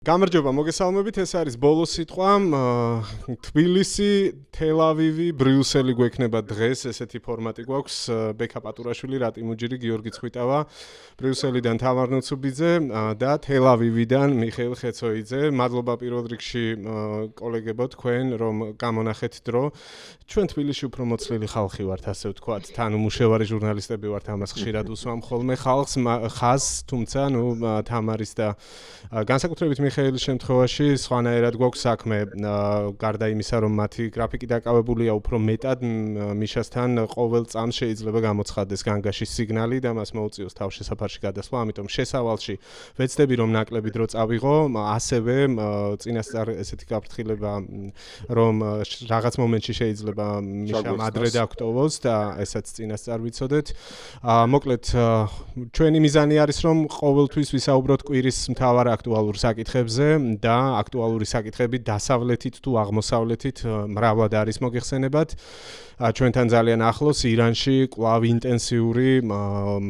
გამარჯობა, მოგესალმებით, ეს არის ბოლო სიტყვა. თბილისი, თელ-ავივი, ბრიუსელი გვექნება დღეს, ესეთი ფორმატი გვაქვს. ბექა პატურაშვილი, რატი მუჯირი, გიორგი ცხვითავა, ბრიუსელიდან თამარ ნოცუბიძე და თელ-ავივიდან მიხეილ ხეცოიძე. მადლობა პირველ რიგში კოლეგებო თქვენ, რომ გამონახეთ დრო. ჩვენ თბილისში უფრო მოცლილი ხალხი ვართ, ასე ვთქვათ. თან უმუშევარი ჟურნალისტები ვართ, ამას ხშირად უსვამ ხოლმე ხაზს, თუმცა თამარის და განსაკუთრებით მიხეილის შემთხვევაში სხვანაირად გვაქვს საქმე, გარდა იმისა, რომ მათი გრაფიკი დაკავებულია უფრო მეტად მიშასთან ყოველ წამს შეიძლება გამოცხადდეს განგაშის სიგნალი და მას მოუწიოს თავშესაფარში გადასვლა, ამიტომ შესავალში ვეცდები, რომ ნაკლები დრო წავიღო, ასევე წინასწარ ესეთი გაფრთხილება, რომ რაღაც მომენტში შეიძლება მიშამ ადრე დაგტოვოს და ესაც წინასწარ ვიცოდეთ. მოკლედ, ჩვენი მიზანი არის, რომ ყოველთვის ვისაუბროთ კვირის მთავარ აქტუალურ საკითხებზე და აქტუალური საკითხები დასავლეთით თუ აღმოსავლეთით მრავლად არის მოგეხსენებათ. ჩვენთან ძალიან ახლოს ირანში კვლავ ინტენსიური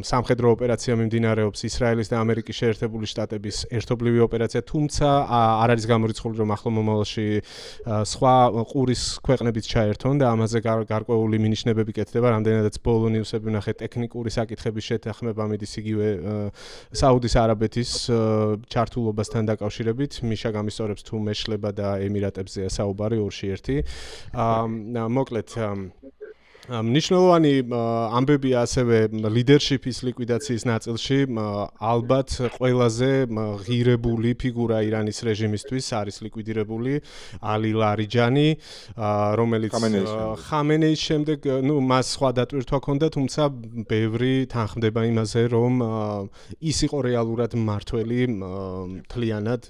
სამხედრო ოპერაცია მიმდინარეობს ისრაელის და ამერიკის შეერთებული შტატების ერთობლივი ოპერაცია, თუმცა არ არის გამორიცხული, რომ ახლო მომავალში სხვა ყურის ქვეყნებიც ჩაერთონ და ამაზე გარკვეული მინიშნებები კეთდება, რამდენადაც ბოლო ნიუსები ვნახეთ ტექნიკური საკითხების შეთანხმება მიდის იგივე საუდის არაბეთის ჩართულობასთან დაკავშირებით. მიშა გამისწორებს თუ მეშლება და ემირატებზეა საუბარი ორში ერთი. მოკლედ მნიშვნელოვანი ამბებია ასევე ლიდერშიპის ლიკვიდაციის ნაწილში. ალბათ ყველაზე ღირებული ფიგურა ირანის რეჟიმისთვის არის ლიკვიდირებული ალი ლარიჯანი, რომელიც ხამენეის შემდეგ, მას სხვა დატვირთვა ჰქონდა, თუმცა ბევრი თანხმდება იმაზე, რომ ის იყო რეალურად მმართველი მთლიანად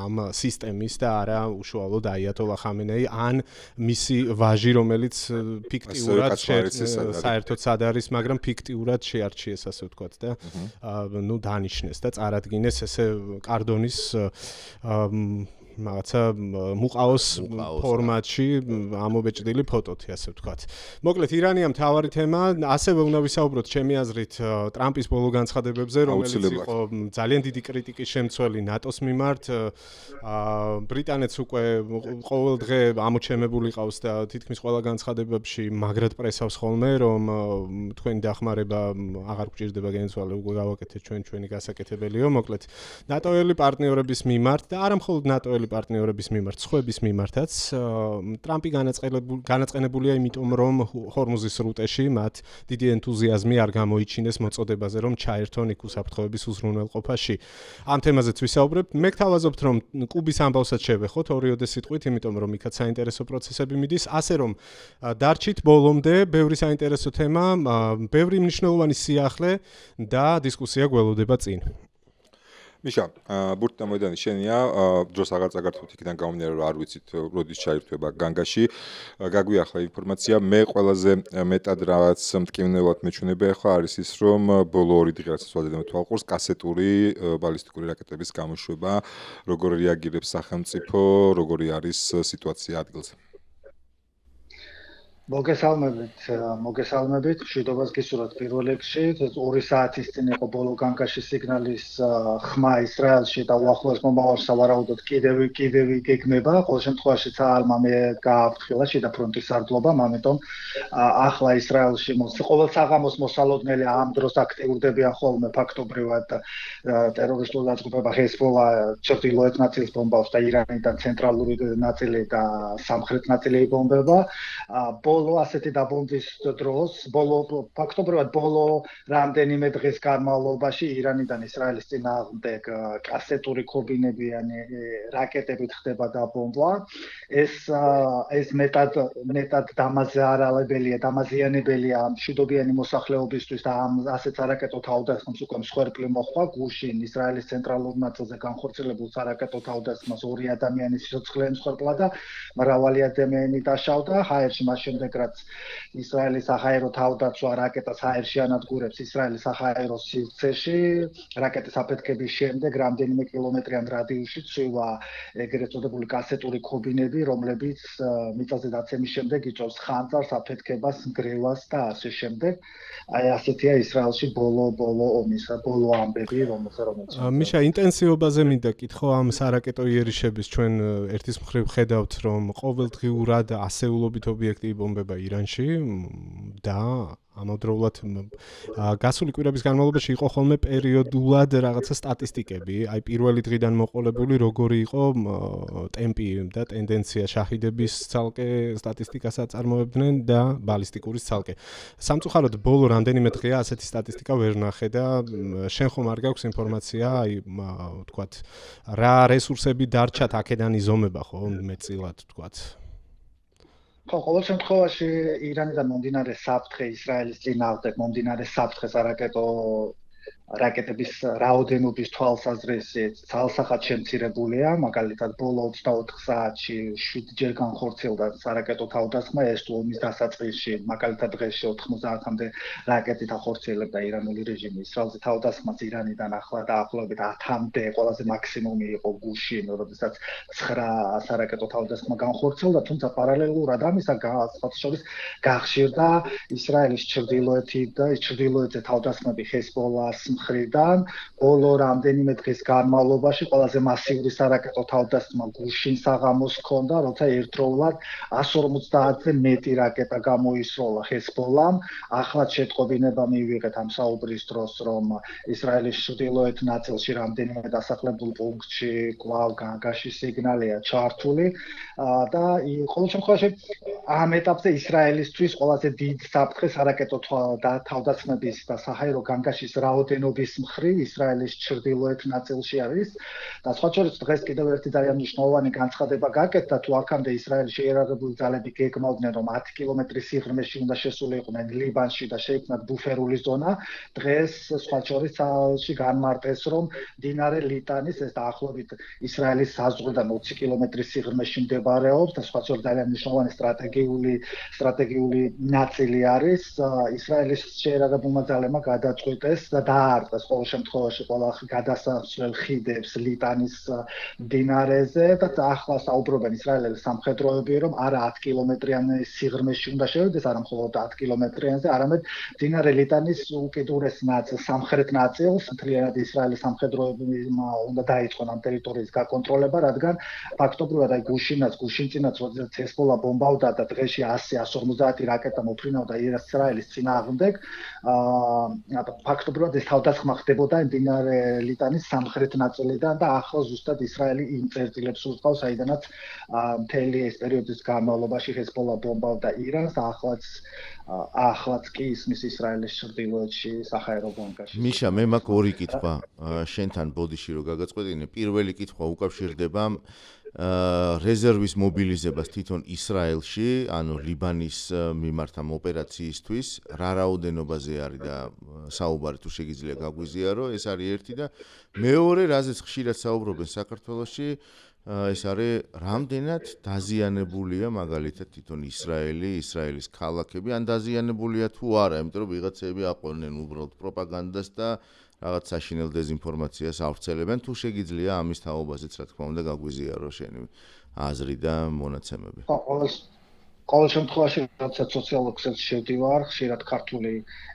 ამ სისტემის და არა უშუალოდ აიათოლა ხამენეი ან მისი ვაჟი, რომელიც ფიქტიურად საერთოდ სად არის, მაგრამ ფიქტიურად შეარჩიეს, ასე ვთქვათ და დანიშნეს და წარადგინეს ესე კარდონის რაღაცა მუყაოს ფორმატში ამობეჭდილი ფოტოთი, ასე ვთქვათ. მოკლედ, ირანია მთავარი თემა, ასევე უნდა ვისაუბროთ ჩემი აზრით ტრამპის ბოლო განცხადებებზე, რომელიც იყო ძალიან დიდი კრიტიკის შემცველი ნატოს მიმართ. ბრიტანეთს უკვე ყოველ დღე ამოჩემებული ყავს და თითქმის ყველა განცხადებებში მაგრად პრესავს ხოლმე, რომ თქვენი დახმარება აღარ გჭირდება გენცვალე, უკვე გავაკეთეთ ჩვენი გასაკეთებელიო. მოკლედ, ნატოელი პარტნიორების მიმართ და არა მხოლოდ ნატოელი პარტნიორების მიმართ, სხვების მიმართაც ტრამპი განაწყენებულია იმიტომ, რომ ჰორმუზის სრუტეში მათ დიდი ენთუზიაზმი არ გამოიჩინეს მოწოდებაზე, რომ ჩაერთონ იქ უსაფრთხოების უზრუნველყოფაში. ამ თემაზეც ვისაუბრებ. მე გთავაზობთ, რომ კუბის ამბავსაც შევეხოთ ორიოდე სიტყვით, იმიტომ რომ იქაც საინტერესო პროცესები მიდის, ასე რომ დარჩით ბოლომდე, ბევრი საინტერესო თემა, ბევრი მნიშვნელოვანი სიახლე და დისკუსია გველოდება წინ. მიშა, ბურთი მოედანი შენია, დროს აღარ წაგართვით იქიდან გამომდინარე, რომ არ ვიცით, როდის ჩაირთვება განგაში. გაგვიახლა ინფორმაცია, მე ყველაზე მეტად რაღაც მტკივნეულად მეჩვენება ახლა არის ის, რომ ბოლო 2 დღე რაც ვაძებთ თვალყურს, კასეტური ბალისტიკური რაკეტების გამოშვება, როგორ რეაგირებს სახელმწიფო, როგორი არის სიტუაცია ადგილზე. მოგესალმებით, მშვიდობას გისურვებთ პირველ რიგში. 2 საათის წინ იყო ბოლო განგაშის სიგნალის ხმა ისრაელში და უახლოეს მომავალში სავარაუდოდ კიდევ გეგმება. ყოველ შემთხვევაში ცალმა მე გააფრთხილა შიდა ფრონტის სარდლობამ, ამიტომ ახლა ისრაელში ყოველ საღამოს მოსალოდნელი ამ დროს აქტიურდებიან ხოლმე ფაქტობრივად ტერორისტულ დაწყებება ჰეზბოლა ჩრდილოეთ ნაწილს ბომბავს და ირანიდან ცენტრალური ნაწილი და სამხრეთ ნაწილი იბომბება. ბოლო ასეთი დაბომბვის დროს, ფაქტობრივად ბოლო რამდენიმე დღის განმავლობაში ირანიდან ისრაელის წინააღმდეგ კასეტური ქობინებიანი რაკეტებით ხდება დაბომბვა. ეს მეტად დამაზიანებელია მშვიდობიანი მოსახლეობისთვის და ამ ასეთ სარაკეტო თავდასხმას უკვე მსხვერპლი მოხდა. გუშინ ისრაელის ცენტრალურ ნაწილზე განხორციელებულ სარაკეტო თავდასხმას 2 ადამიანის სიცოცხლე ემსხვერპლა და მრავალი ადამიანი დაშავდა. ჰაერში მას შემდეგ შემდეგ რაც ისრაელის საჰაერო თავდაცვა რაკეტას აერში ანადგურებს ისრაელის საჰაერო სივრცეში, რაკეტის აფეთქების შემდეგ რამდენიმე კილომეტრიან რადიუსში ცვივა ეგრეთ წოდებული კასეტური ქობინები, რომლებიც მიწაზე დაცემის შემდეგ იწვევს ხანძარს, აფეთქებას, ნგრევას და ასე შემდეგ. აი ასეთია ისრაელში ბოლო ომისა, ბოლო ამბები, რომელიც მიშა ინტენსივობაზე მინდა კითხო ამ სარაკეტო იერიშების ჩვენ ერთის მხრივ ხედავთ რომ ყოველდღიურად ასეულობით ობიექტი იბომბება ირანში და ამავდროულად გასული კვირების განმავლობაში იყო ხოლმე პერიოდულად რაღაცა სტატისტიკები, აი პირველი დღიდან მოყოლებული როგორი იყო ტემპი და ტენდენცია შაჰიდების ცალკე სტატისტიკას აწარმოებდნენ და ბალისტიკურის ცალკე. სამწუხაროდ ბოლო რამდენიმე დღეა ასეთი სტატისტიკა ვერ ნახე და შენ ხომ არ გაქვს ინფორმაცია, აი ვთქვათ, რა რესურსები დარჩათ აქედან იზომება ხო მეტწილად ვთქვათ. ყოველ შემთხვევაში ირანიდან მომდინარე საფრთხე ისრაელის წინააღმდეგ მომდინარე საფრთხე სარაკეტო რაკეტების რაოდენობის თვალსაზრისით ძალსახად შემცირებულია, მაგალითად ბოლო 24 საათში 7 ჯერ განხორციელდა სარაკეტო თავდასხმა, ეს ომის დასაწყისში, მაგალითად დღეში 90-მდე რაკეტით ახორციელებდა ირანული რეჟიმი ისრაელზე თავდასხმას ირანიდან ახლა დაახლოებით 10-მდე ყველაზე მაქსიმუმი იყო გუშინ, როდესაც 9 სარაკეტო თავდასხმა განხორციელდა, თუმცა პარალელურად ამისა გასახსოვს გახშირდა ისრაელის ჩრდილოეთზე თავდასხმები ჰეზბოლას მხრიდან ბოლო რამდენიმე დღის განმავლობაში ყველაზე მასიური სარაკეტო თავდასხმა გუშინ საღამოს ჰქონდა, როცა ერთდროულად 150-ზე მეტი რაკეტა გამოისროლა ჰეზბოლამ. ახლაც შეტყობინება მივიღეთ ამ საუბრის დროს, რომ ისრაელის ჩრდილოეთ ნაწილში რამდენიმე დასახლებულ პუნქტში კვლავ განგაში სიგნალია ჩართული და ყოველ შემთხვევაში ამ ეტაპზე ისრაელისთვის ყველაზე დიდ საფრთხე სარაკეტო თავდასხმების და საჰაერო განგაშის რაოდენობის მხრივ ისრაელის ჩრდილოეთ ნაწილში არის და სხვა შორის დღეს კიდევ ერთი ძალიან მნიშვნელოვანი განცხადება გაკეთდა, თუ აქამდე ისრაელის შეიარაღებული ძალები გეგმავდნენ, რომ 10 კილომეტრის სიღრმეში უნდა შესულიყვნენ ლიბანში და შეიქმნათ ბუფერული ზონა, დღეს სხვა შორის საალში განმარტეს, რომ მდინარე ლიტანის ეს დაახლოებით ისრაელის საზღვრიდან 20 კილომეტრის სიღრმეში მდებარეობს და სხვა შორის ძალიან მნიშვნელოვანი სტრატეგიული ნაწილი არის. ისრაელის შეიარაღებულმა ძალებმა გადაწყვიტეს და დაარტყეს ყოველ შემთხვევაში ყველა გადასასვლელ ხიდებს ლიტანის მდინარეზე და ახლა საუბრობენ ისრაელელი სამხედროები, რომ არა 10 კილომეტრიანი სიღრმეში უნდა შევიდეს, არა მხოლოდ 10 კილომეტრიანზე, არამედ მდინარე ლიტანის უკიდურეს ნაწილს, სამხრეთ ნაწილს, მთლიანად ისრაელის სამხედროებმა უნდა დაიწყონ ამ ტერიტორიის გაკონტროლება, რადგან ფაქტობრივად აი გუშინწინაც როდესაც ჰეზბოლა ბომბავდა და დღეში 100-150 რაკეტა მოფრინავდა ისრაელის წინააღმდეგ, ფაქტობრივად ეს თავდასხმა ხდებოდა მდინარე ლიტანის სამხრეთ ნაწილიდან და ახლა ზუსტად ისრაელი იმ წერტილებს უწყავს, საიდანაც მთელი ეს პერიოდის განმავლობაში ჰეზბოლა ბომბავდა ირანს და ახლაც კი ისმის ისრაელის ჩრდილოეთში საჰაერო განგაში. მიშა, მე მაქვს ორი კითხვა შენთან ბოდიში რომ გაგაწყვეტინე. პირველი კითხვა უკავშირდება რეზერვის მობილიზებას თვითონ ისრაელში, ანუ ლიბანის მიმართ ამ ოპერაციისთვის, რა რაოდენობაზე არის და საუბარი თუ შეგიძლია გაგვიზიარო, ეს არის ერთი და მეორე, რაზეც ხშირად საუბრობენ საქართველოში, ეს არის რამდენად დაზიანებულია მაგალითად თვითონ ისრაელის ქალაქები, ან დაზიანებულია თუ არა, იმიტომ რომ ვიღაცები აყოლნენ უბრალოდ პროპაგანდას და რაღაც საშინელ დეზინფორმაციას ავრცელებენ, თუ შეგიძლია ამის თაობაზეც რა თქმა უნდა გაგვიზიარო შენი აზრი და მონაცემები. ყოველ შემთხვევაში, როდესაც სოციალურ ქსელში შევდივარ, ხშირად ქართული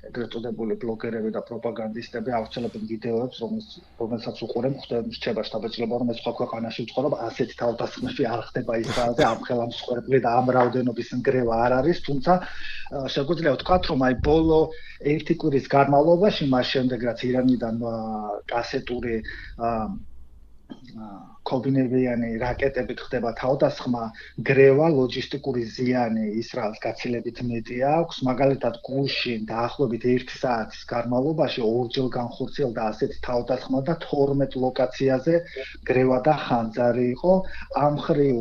ეგრეთ წოდებული ბლოგერები და პროპაგანდისტები ავრცელებენ ვიდეოებს, რომელსაც უყურებ, ხდება შთაბეჭდილება, რომ ეს სხვა ქვეყანაში ვცხოვრობ, ასეთი თავდასხმები არ ხდება ისრაელზე, ამ ხელამსხვერპლი და ამ რაოდენობის ნგრევა არ არის, თუმცა შეგვიძლია ვთქვათ, რომ აი ბოლო ერთი კვირის განმავლობაში, მას შემდეგ რაც ირანიდან კასეტური ქობინებიანი რაკეტებით ხდება თავდასხმა, გრევა, ლოჯისტიკური ზიანი ისრაელს გაცილებით მეტი აქვს. მაგალითად, გუშინ დაახლოებით 1 საათის განმავლობაში ორჯერ განხორციელდა ასეთი თავდასხმა და 12 ლოკაციაზე გრევა და ხანძარი იყო. ამ მხრივ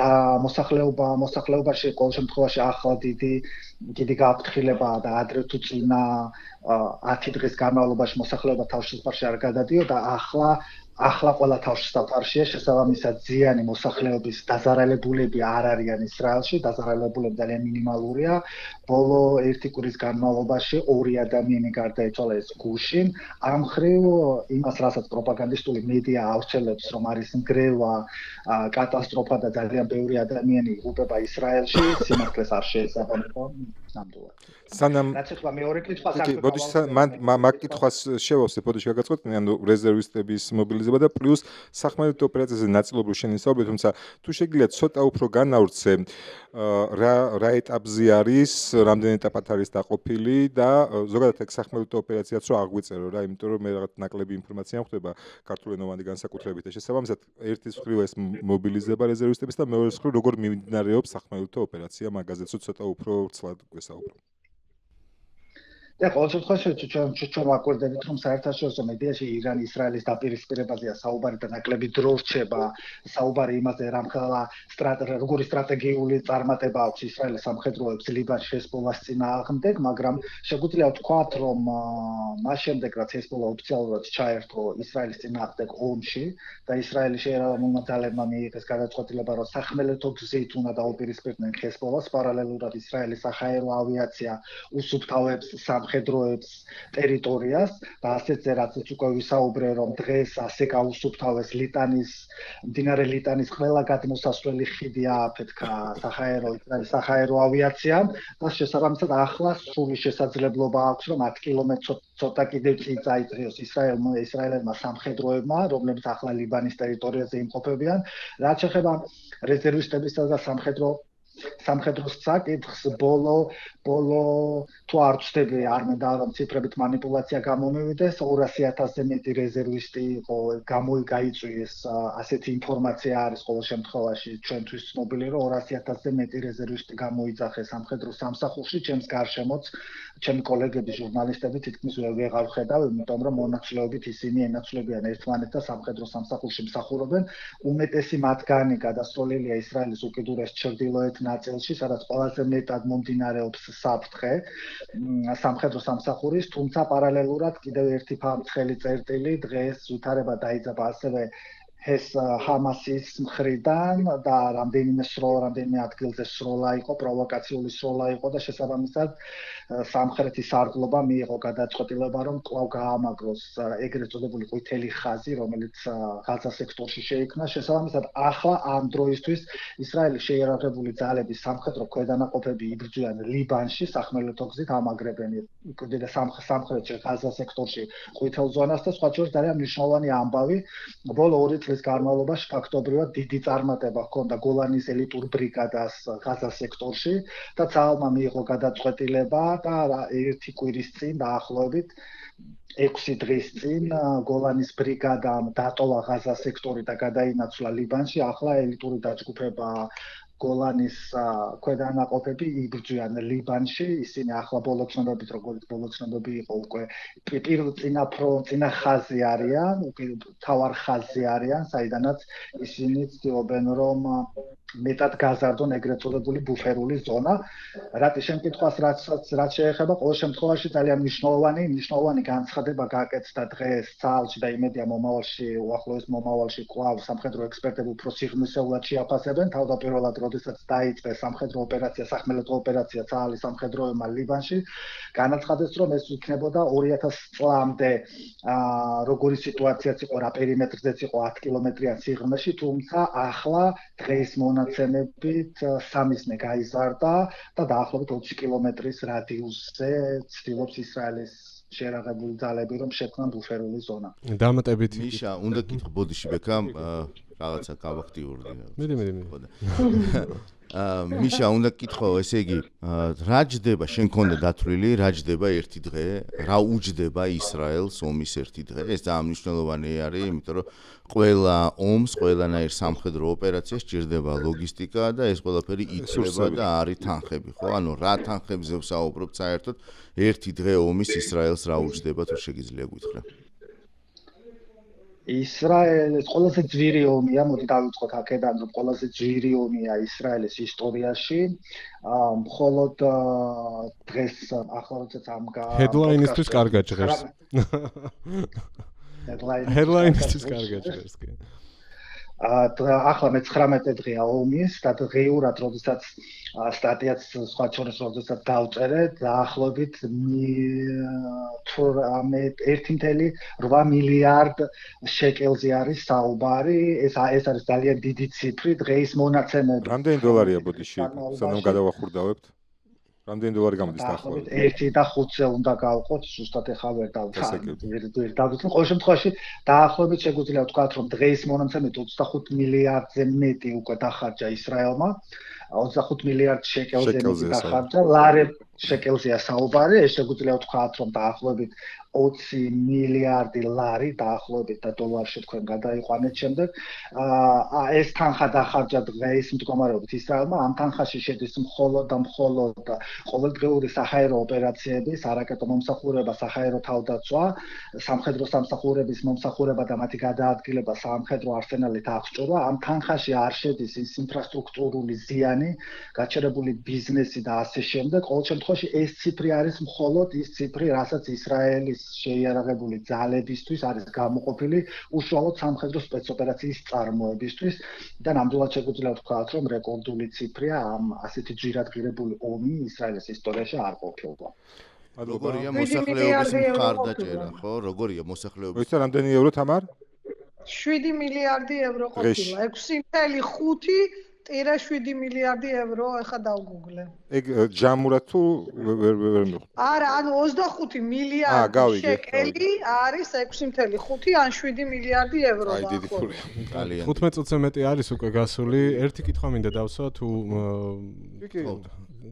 და მოსახლეობაში ყოველ შემთხვევაში ახლა დიდი გაფრთხილებაა და ადრე თუ წინა 10 დღის განმავლობაში მოსახლეობა თავშესაფარში არ გადადიოდა, ახლა ახლა ყველა თავშესაფარშია, შესაბამისად ზიანი მოსახლეობის დაზარალებულები არ არიან ისრაელში, დაზარალებულები ძალიან მინიმალურია. ბოლო 1 კვირის განმავლობაში 2 ადამიანი გარდაიცვალა ეს გუშინ. ამ მხრივ იმას, რასაც პროპაგანდისტული მედია ავრცელებს, რომ არის ნგრევა, კატასტროფა და ძალიან ბევრი ადამიანი იღუპება ისრაელში, სიმართლეს არ შეესაბამება ნამდვილად. სანამ რაც ეხლა მეორე კითხვა ბოდიში მაგ კითხვას შევავსებ, ბოდიში გაგაწყვეტნი, ანუ რეზერვისტების მობილიზება და პლუს სახმელეთო ოპერაციაზე ნაწილობრივ შენიშნავები, თუმცა თუ შეგიძლიათ ცოტა უფრო განავრცე რა ეტაპზე არის, რამდენი ეტაპად არის დაყოფილი და ზოგადად ეგ სახმელეთო ოპერაციაც რო აღვიწერო რა, იმიტომ რომ მე რაღაც ნაკლები ინფორმაცია მხვდება ქართულენოვანი განსაკუთრებით და შესაბამისად ერთის მხრივ ეს მობილიზება რეზერვისტების და მეორეს მხრივ როგორ მიმდინარეობს სახმელეთო ოპერაცია მაგაზეც ცოტა უფრო ცლად გვესაუბრო. და ყოველ შემთხვევაში ჩვენ ვაკვირდებით, რომ საერთაშორისო მედიაში ირან-ისრაელის დაპირისპირებაზეა საუბარი და ნაკლები დრო რჩება საუბარი იმაზე, როგორი სტრატეგიული წარმატება აქვს ისრაელის სამხედროებს ლიბანში ჰეზბოლას წინააღმდეგ, მაგრამ შეგვიძლია ვთქვათ, რომ მას შემდეგ, რაც ჰეზბოლა ოფიციალურად ჩაერთო ისრაელის წინააღმდეგ ომში და ისრაელის შეერავნულმა ძალებმა მიიღეს გადაწყვეტილება, რომ სახმელეთო გზით უნდა დაუპირისპირდნენ ჰეზბოლას, პარალელურად ისრაელის საჰაერო ავიაცია უსუფთავებს სამხედროებს ტერიტორიას და ასეთზე რაც უკვე ვისაუბრე, რომ დღეს ასე გაუსუფთავეს მდინარე ლიტანის ყველა გადმოსასვლელი ხიდი ააფეთქა საჰაერო ავიაციამ და შესაბამისად ახლა სრული შესაძლებლობა აქვს, რომ 10 კილომეტრ ცოტა კიდევ წინ წაიწიოს ისრაელებმა სამხედროებმა, რომლებიც ახლა ლიბანის ტერიტორიაზე იმყოფებიან. რაც შეეხება რეზერვისტებისა და სამხედროს საკითხს, ბოლო თუ არ ვწდები, არ მინდა რომ ციფრებით манипуляცია გამომივიდეს, 200,000-ზე მეტი რეზერვისტი იყო, გამოიგაიწვიეს, ასეთი ინფორმაცია არის ყოველ შემთხვევაში ჩვენთვის ცნობილი, რომ 200,000-ზე მეტი რეზერვისტი გამოიძახეს სამხედრო სამსახურში, ჩემს გარშემოც ჩემი კოლეგები ჟურნალისტები თითქმის ვეღარ ვხედავ, იმიტომ რომ მონაცვლეობით ისინი ენაცვლებიან ერთმანეთს და სამხედრო სამსახურში მსახურობენ. უმეტესი მათგანი გადასროლილია ისრაელის უკიდურეს ჩრდილოეთ ნაწილში, სადაც ყველაზე მეტად მომდინარეობს საფრთხე სამხედრო სამსახურის, თუმცა პარალელურად კიდევ ერთი ფამრცხელი წერტილი დღეს ვითარება დაიძაბა ასევე ეს ჰამასის მხრიდან და რამდენიმე ადგილზე სროლა იყო, პროვოკაციული სროლა იყო და შესაბამისად სამხრეთის სარდლობა მიიღო გადაწყვეტილება, რომ კვლავ გაამაგროს ეგრეთ წოდებული ყვითელი ხაზი, რომელიც ღაზა სექტორში შეიქმნა. შესაბამისად, ახლა ამ დროისთვის ისრაელის შეიარაღებული ძალების სამხედრო ქვედანაყოფები იბრძვიან ლიბანში, სახმელეთო გზით ამაგრებენ და სამხრეთში ღაზა სექტორში ყვითელ ზონას და სხვა შორის ძალიან მნიშვნელოვანი ამბავი. ბოლო 2 წლის განმავლობაში ფაქტობრივად დიდი წარმატება ჰქონდა გოლანის ელიტურ ბრიგადას ღაზა სექტორში და ძალმა მიიღო გადაწყვეტილება და 1 კვირის წინ დაახლოებით 6 დღის წინ გოლანის ბრიგადამ დატოვა ღაზა სექტორი და გადაინაცვლა ლიბანში. ახლა ელიტური დაჯგუფება გოლანის ქვედანაყოფები იბრძვიან ლიბანში. ისინი ახლა ბოლოცნობებით, როგორც ბოლოცნობები იყო უკვე წინა ხაზი არიან, თავარ ხაზი არიან, საიდანაც ისინი ცდილობენ, რომ მეტად გაზარდონ ეგრეთ წოდებული ბუფერული ზონა. რატი შემკითხვას რაც შეეხება, ყოველ შემთხვევაში ძალიან მნიშვნელოვანი განცხადება გაკეთდა დღეს ცალში და იმედია უახლოეს მომავალში კვლავ სამხედრო ექსპერტები უფრო სიღრმისეულად შეაფასებენ. თავდაპირველად როდესაც დაიწყეს სახმელეთო ოპერაცია ცალის სამხედროებმა ლიბანში, განაცხადეს, რომ ეს იქნებოდა 2000 წლამდე როგორი სიტუაციაც იყო, რა პერიმეტრზეც იყო 10 კილომეტრიან სიღრმეში, თუმცა ახლა დღეს მონაცემებით სამიზნე გაიზარდა და დაახლოებით 20 კილომეტრის რადიუსზე ცდილობს ისრაელის შეერაღებული ძალები, რომ შექმნან ბუფერული ზონა. დამატებით მიშა, უნდა გითხრა ბოდიში ბექამ რაღაცა გავახტიურდი. მიდი. მიშა, უნდა გითხრა, ესე იგი, რა ჯდება, შენ ქონდა დათვლილი, რა ჯდება ერთი დღე, რა უჯდება ისრაელს ომის ერთი დღე? ეს ძალიან მნიშვნელოვანი არის, იმიტომ რომ ყველა ომს, ყველანაირ სამხედრო ოპერაციას სჭირდება ლოგისტიკა და ეს ყველაფერი იწება და არის თანხები, ხო? ანუ რა თანხებზე ვსაუბრობთ საერთოდ? ერთი დღე ომის ისრაელს რა უჯდება, თუ შეგიძლია გითხრა? ისრაელის ყველაზე ძვირი ომია, მოდი დავიწყოთ აქედან, რომ ყველაზე ძვირი ომია ისრაელის ისტორიაში. მხოლოდ დღეს ახლა როდესაც ჰედლაინისთვის კარგად ჟღერს. headline-ის კარგად წერს კი. ახლა მე 19 დღეა ომის და დღეურად როდესაც სტატიაც სხვა შორის როდესაც დავწერე დაახლოებით 1.8 მილიარდ შეკელზე არის საუბარი ეს არის ძალიან დიდი ციფრი დღეის მონაცემები რამდენი დოლარია ბოდიში სანამ გადავახურდავებთ რამდენი დოლარი გამოდის დაახლოებით 1.5-ზე უნდა გავყოთ ზუსტად ეხა ვერ დავდივით ყოველ შემთხვევაში დაახლოებით შეგვიძლია ვთქვათ რომ დღეის მონაცემით 25 მილიარდზე მეტი უკვე დახარჯა ისრაელმა 25 მილიარდ შეკელზე დახარჯა ლარი შეკელზეა საუბარი ეს შეგვიძლია ვთქვათ რომ დაახლოებით 20 მილიარდი ლარი დაახლოებით და დოლარში თქვენ გადაიყვანეთ შემდეგ ეს თანხა დახარჯა დღეის მდგომარეობით ისრაელმა ამ თანხაში შედის მხოლოდ და მხოლოდ ყოველდღიური საჰაერო ოპერაციები არაკეტო მომსახურება საჰაერო თავდაცვა სამხედრო სამსახურების მომსახურება და მათი გადაადგილება სამხედრო არსენალით აღჭურვა ამ თანხაში არ შედის ის ინფრასტრუქტურული ზიანი გაჩერებული ბიზნესი და ასე შემდეგ ყოველ შემთხვევაში ეს ციფრი არის მხოლოდ ის ციფრი რასაც ისრაელის შეიარაღებული ძალებისთვის არის გამოყოფილი უშუალოდ სამხედრო სპეცოპერაციის წარმოებისთვის და ნამდვილად შეგვიძლია ვთქვათ რომ რეკორდული ციფრია ამ ასეთი ძვირადღირებული ომი ისრაელის ისტორიაში არ ყოფილა. როგორია მოსახლეობის მხარდაჭერა, ხო? როგორია მოსახლეობის? ვიცი რამდენი ევრო თამარ? 7 მილიარდი ევრო ყოფილა. 6.5 ტირა 7 მილიარდი ევრო ეხა დავგუგლე. ეგ ჯამურად თუ ვერ მივხვდი. არა, ანუ 25 მილიარდი შეკელი არის 6.5 ან 7 მილიარდი ევრო. აი დიდი ფულია. ძალიან. 15 წუთზე მეტი არის უკვე გასული. ერთი კითხვა მინდა დავსვა თუ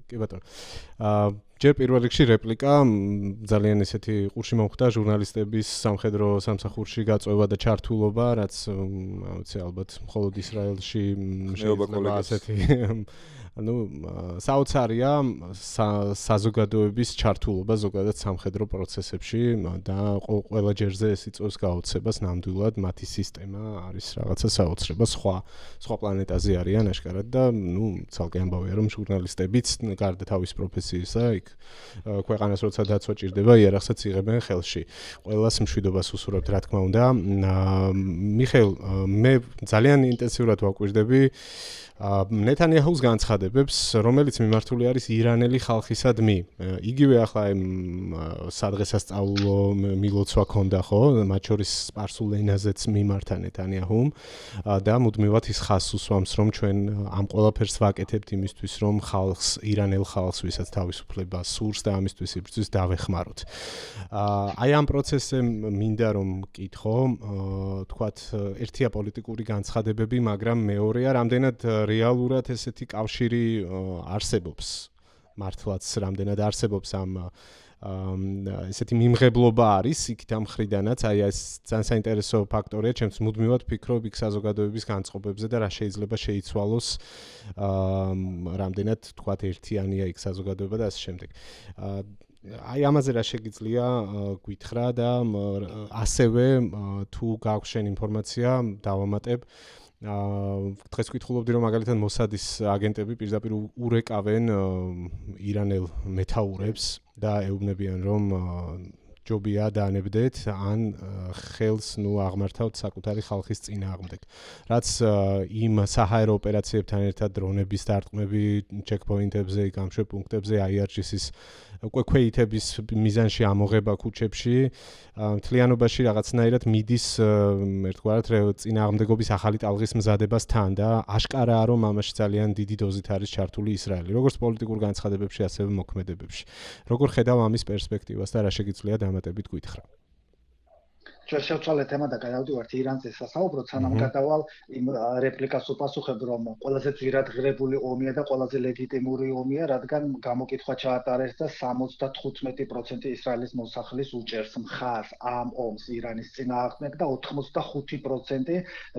კი ბატონო. ჯერ პირველ რიგში რეპლიკა ძალიან ესეთი ყურში მომხვდა ჟურნალისტების სამხედრო სამსახურში გაწვევა და ჩართულობა, რაც აუცი ალბათ მხოლოდ ისრაელში შეიძლება ასეთი ანუ საოცარია საზოგადოების ჩართულობა ზოგადად სამხედრო პროცესებში და ყველა ჯერზე ეს იწვევს გაოცებას ნამდვილად მათი სისტემა არის რაღაცა საოცრება სხვა პლანეტაზე არიან აშკარად და ნუ ცალკე ამბავია რომ ჟურნალისტებიც გარდა თავის პროფესიისა იქ ქვეყანას როცა დაცვა ჭირდება იარაღსაც იღებენ ხელში ყველას მშვიდობას უსურვებთ რა თქმა უნდა მიხეილ მე ძალიან ინტენსიურად ვაკვირდები ნეთანიაჰუს განცხადებებს, რომელიც მიმართული არის ირანელი ხალხისადმი. იგივე ახლა სადღესასწაულო მილოცვა ქონდა ხო, მათ შორის სპარსულ ენაზეც მიმართა ნეთანიაჰუმ და მუდმივად ის ხაზს უსვამს, რომ ჩვენ ამ ყველაფერს ვაკეთებთ იმისთვის, რომ ხალხს, ირანელ ხალხს, ვისაც თავისუფლება სურს და ამისთვის იბრძვის დავეხმაროთ. აი ამ პროცესზე მინდა რომ მკითხო, თქვათ, ერთია პოლიტიკური განცხადებები, მაგრამ მეორეა რამდენად რეალურად ესეთი კავშირი არსებობს მართლაც რამდენად არსებობს ამ ესეთი მიმღებლობა არის იქით ამ ხრიდანაც აი ეს ძალიან საინტერესო ფაქტორია ჩემს მუდმივად ვფიქრობ იქ საზოგადოების განწყობებზე და რა შეიძლება შეიცვალოს რამდენად თქვათ ერთიანია იქ საზოგადოება და ასე შემდეგ აი ამაზე რა შეგიძლია გითხრა და ასევე თუ გაქვს შენ ინფორმაცია დავამატებ დღეს ვკითხულობდი რომ მაგალითად მოსადის აგენტები პირდაპირ ურეკავენ ირანელ მეთაურებს და ეუბნებიან რომ ჯობია დაანებდეთ ან ხელს ნუ აღმართავთ საკუთარი ხალხის წინააღმდეგ. რაც იმ საჰაერო ოპერაციებთან ერთად დრონების დარტყმები ჩეკპოინტებზე, გამშვებ პუნქტებზე, IRGC-ის უკვე ქვეითების მიზანში ამოღება ქუჩებში, მთლიანობაში რაღაცნაირად მიდის ერთგვარად წინააღმდეგობის ახალი ტალღის მზადებასთან და აშკარაა რომ ამაში ძალიან დიდი დოზით არის ჩართული ისრაელი, როგორც პოლიტიკურ განცხადებებში, ასევე მოქმედებებში. როგორ ხედავ ამის პერსპექტივას და რა შეგიძლია დამატებით გითხრა? ჩვენ შევცვალეთ თემა და გადავდივართ ირანზე სასაუბროდ, სანამ გადავალ იმ რეპლიკას უპასუხებ, რომ ყველაზე ძვირადღირებული ომია და ყველაზე ლეგიტიმური ომია, რადგან გამოკითხვა ჩაატარეს და 75% ისრაელის მოსახლის უჭერს მხარს ამ ომს ირანის წინააღმდეგ და 85%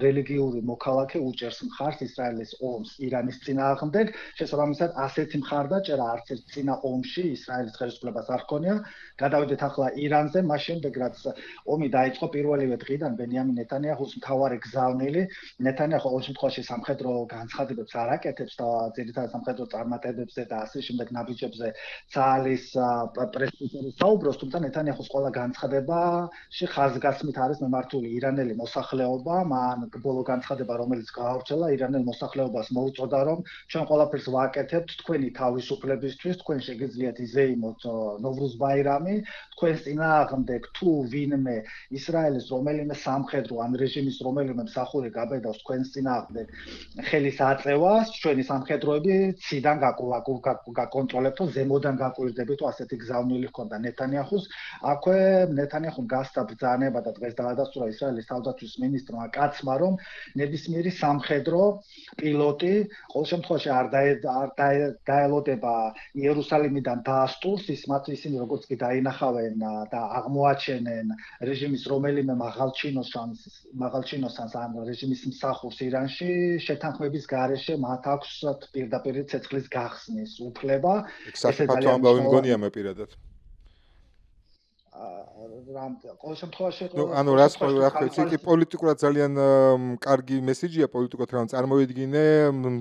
რელიგიური მოქალაქე უჭერს მხარს ისრაელის ომს ირანის წინააღმდეგ. შესაბამისად, ასეთი მხარდაჭერა არც ერთ წინა ომში ისრაელის ხელისუფლებას არ ჰქონია. გადავიდეთ ახლა ირანზე, მას შემდეგ რაც ომი დაიწყო დაიწყო პირველივე დღიდან ბენიამინ ნეტანიაჰუს მთავარი გზავნილი. ნეტანიაჰუ ყოველ შემთხვევაში სამხედრო განცხადებებს არ აკეთებს და ძირითადად სამხედრო წარმატებებზე და ასე შემდეგ ნაბიჯებზე ძალის პრესპიტერი საუბრობს, თუმცა ნეტანიაჰუს ყველა განცხადებაში ხაზგასმით არის მიმართული ირანელი მოსახლეობა. მან ბოლო განცხადება, რომელიც გაავრცელა ირანელ მოსახლეობას მოუწოდა, რომ ჩვენ ყველაფერს ვაკეთებთ თქვენი თავისუფლებისთვის, თქვენ შეგიძლიათ იზეიმოთ ნოვრუზ ბაირამი, თქვენს წინააღმდეგ თუ ვინმე ისრაელის რომელიმე სამხედრო ან რეჟიმის რომელიმე მსახური გაბედავს თქვენს წინააღმდეგ ხელის აწევას, ჩვენი სამხედროები ციდან გაკონტროლებთ, ზემოდან გაკვირდებით, ასეთი გზავნილი ჰქონდა ნეტანიაჰუს. აქვე ნეტანიაჰუმ გასცა ბრძანება და დღეს დაადასტურა ისრაელის თავდაცვის მინისტრმა კაცმა, რომ ნებისმიერი სამხედრო პილოტი ყოველ შემთხვევაში არ დაელოდება იერუსალიმიდან დაასტურს, ისინი როგორც კი დაინახავენ და აღმოაჩენენ რეჟიმის რომელიმე მაღალჩინოსანს ან რეჟიმის მსახურს ირანში, შეთანხმების გარეშე მათ აქვს პირდაპირ ცეცხლის გახსნის უფლება. საფრთხო ამბავი მგონია მე პირადად. ყოველ შემთხვევაში ანუ რას ხოიცი პოლიტიკურად ძალიან კარგი მესიჯია პოლიტიკურად რომ წარმოვიდგინე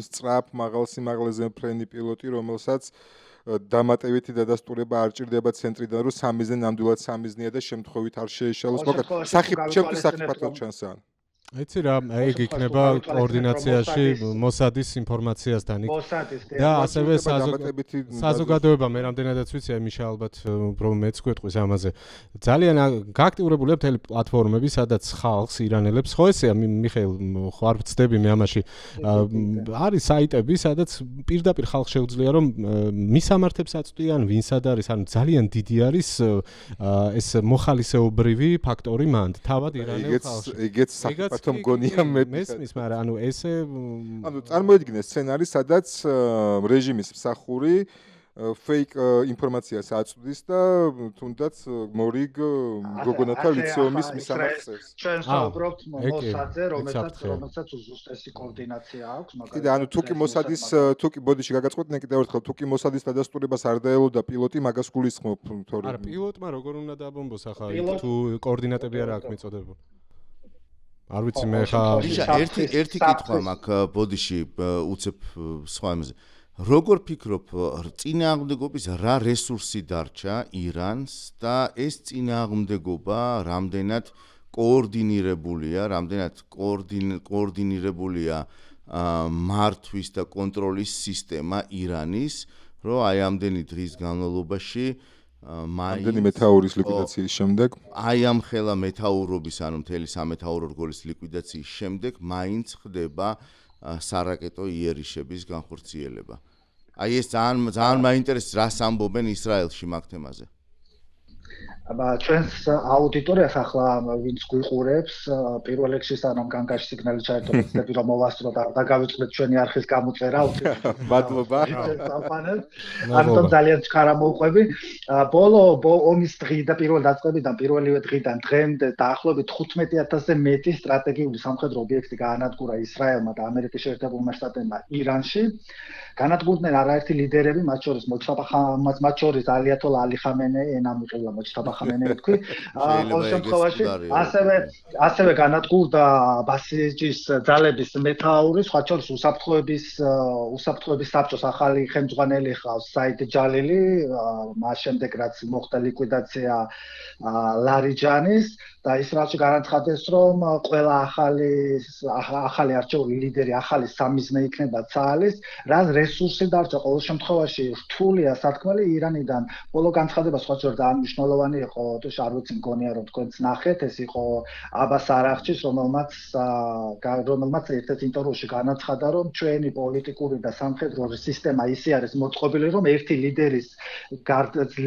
სწრაფ მაღალ სიმაღლეზე მფრენი პილოტი, რომელსაც დამატებითი დადასტურება არ ჭირდება ცენტრიდან, რომ სამიზნე ნამდვილად სამიზნეა და შემთხვევით არ შეეშალოს. მოკლედ, ჩემთვის საფრთხო ჩანსაა. იცი რა, ეგ იქნება კოორდინაციაში მოსადის ინფორმაციასთან იქ. და ასევე საზოგადოება მე რამდენადაც ვიცი, აი მიშა ალბათ უფრო მეც გვეტყვის ამაზე. ძალიან გააქტიურებულია მთელი პლატფორმები, სადაც ხალხს ირანელებს, ხო ესეა მიხეილ, ხო არ ვწდები მე ამაში. არის საიტები, სადაც პირდაპირ ხალხს შეუძლია რომ მისამართებს აწვდიან, ვინსად არის, ანუ ძალიან დიდი არის ეს მოხალისეობრივი ფაქტორი მანდ, თავად ირანელ ხალხში. ეგეც თო მგონია მე მესმის, მაგრამ ანუ ესე ანუ წარმოიდგინე სცენარი, სადაც რეჟიმის მსახური fake ინფორმაციას აწვდის და თუნდაც მორიგ გოგონათა ლიცეუმის მისამართებს. ჩვენ საუბრობთ მოსადზე, რომელსაც უზუსტესი კოორდინაცია აქვს, მაგრამ კიდე ანუ თუკი მოსადის თუკი ბოდიში გაგაწყვეტნე კიდევ ერთხელ თუკი მოსადის დადასტურებას არ დაელოდა პილოტი, მაგას გულისხმობ თორემ არა პილოტმა როგორ უნდა დააბომბოს ახლა თუ კოორდინატები არ აქვს მიწოდება. არ ვიცი მე ხა ერთი კითხვა მაქვს ბოდიში უცებ სხვა იმაზე. როგორ ფიქრობ, წინააღმდეგობის რა რესურსი დარჩა ირანს და ეს წინააღმდეგობა რამდენად კოორდინირებულია, რამდენად კოორდინირებულია მართვის და კონტროლის სისტემა ირანის, რომ აი ამდენი დღის განმავლობაში ამდენი მეთაურის ლიკვიდაციის შემდეგ აი ამ ხელა მეთაურობის, ანუ მთელი სამეთაურო რგოლის ლიკვიდაციის შემდეგ მაინც ხდება სარაკეტო იერიშების განხორციელება. აი ეს ძალიან მაინტერესებს, რას ამბობენ ისრაელში მაგ თემაზე. აბა ჩვენს აუდიტორიას ახლა ვინც გვიყურებს, პირველ რიგში სანამ განგაში სიგნალი ჩაერთო, ვეცდები რომ მოვასწროთ და გავიწყდეთ ჩვენი არხის გამოწერა. მადლობა. ამიტომ ძალიან ჩქარა მოვყვები. ბოლო ომის დღიდან, პირველ დაწყებიდან, პირველივე დღიდან დღემდე დაახლოებით 15,000-ზე მეტი სტრატეგიული სამხედრო ობიექტი გაანადგურა ისრაელმა და ამერიკის შეერთებულმა შტატებმა ირანში. განადგურდნენ არაერთი ლიდერები, მათ შორის ალიათოლა ალი ხამენეი, ენამიყილა მოჩტაბა ხამენეი თქვი. ყოველ შემთხვევაში ასევე განადგურდა ბასიჯის ძალების მეთაური, სხვა შორის უსაფრთხოების საბჭოს ახალი ხელმძღვანელი ხავს საიდ ჯალილი, მას შემდეგ რაც მოხდა ლიკვიდაცია ლარიჯანის და ისრაელში განაცხადეს, რომ ყველა ახალი არჩეული ლიდერი, ახალი სამიზნე იქნება ცალის, რაც რესურსი დარჩა. ყოველ შემთხვევაში რთულია სათქმელი ირანიდან. ბოლო განცხადება სხვა შორის ძალიან მნიშვნელოვანი იყო, არ ვიცი მგონია რომ თქვენც ნახეთ, ეს იყო აბას არაღჩის, რომელმაც ერთ-ერთ ინტერვიუში განაცხადა, რომ ჩვენი პოლიტიკური და სამხედრო სისტემა ისე არის მოწყობილი, რომ ერთი ლიდერის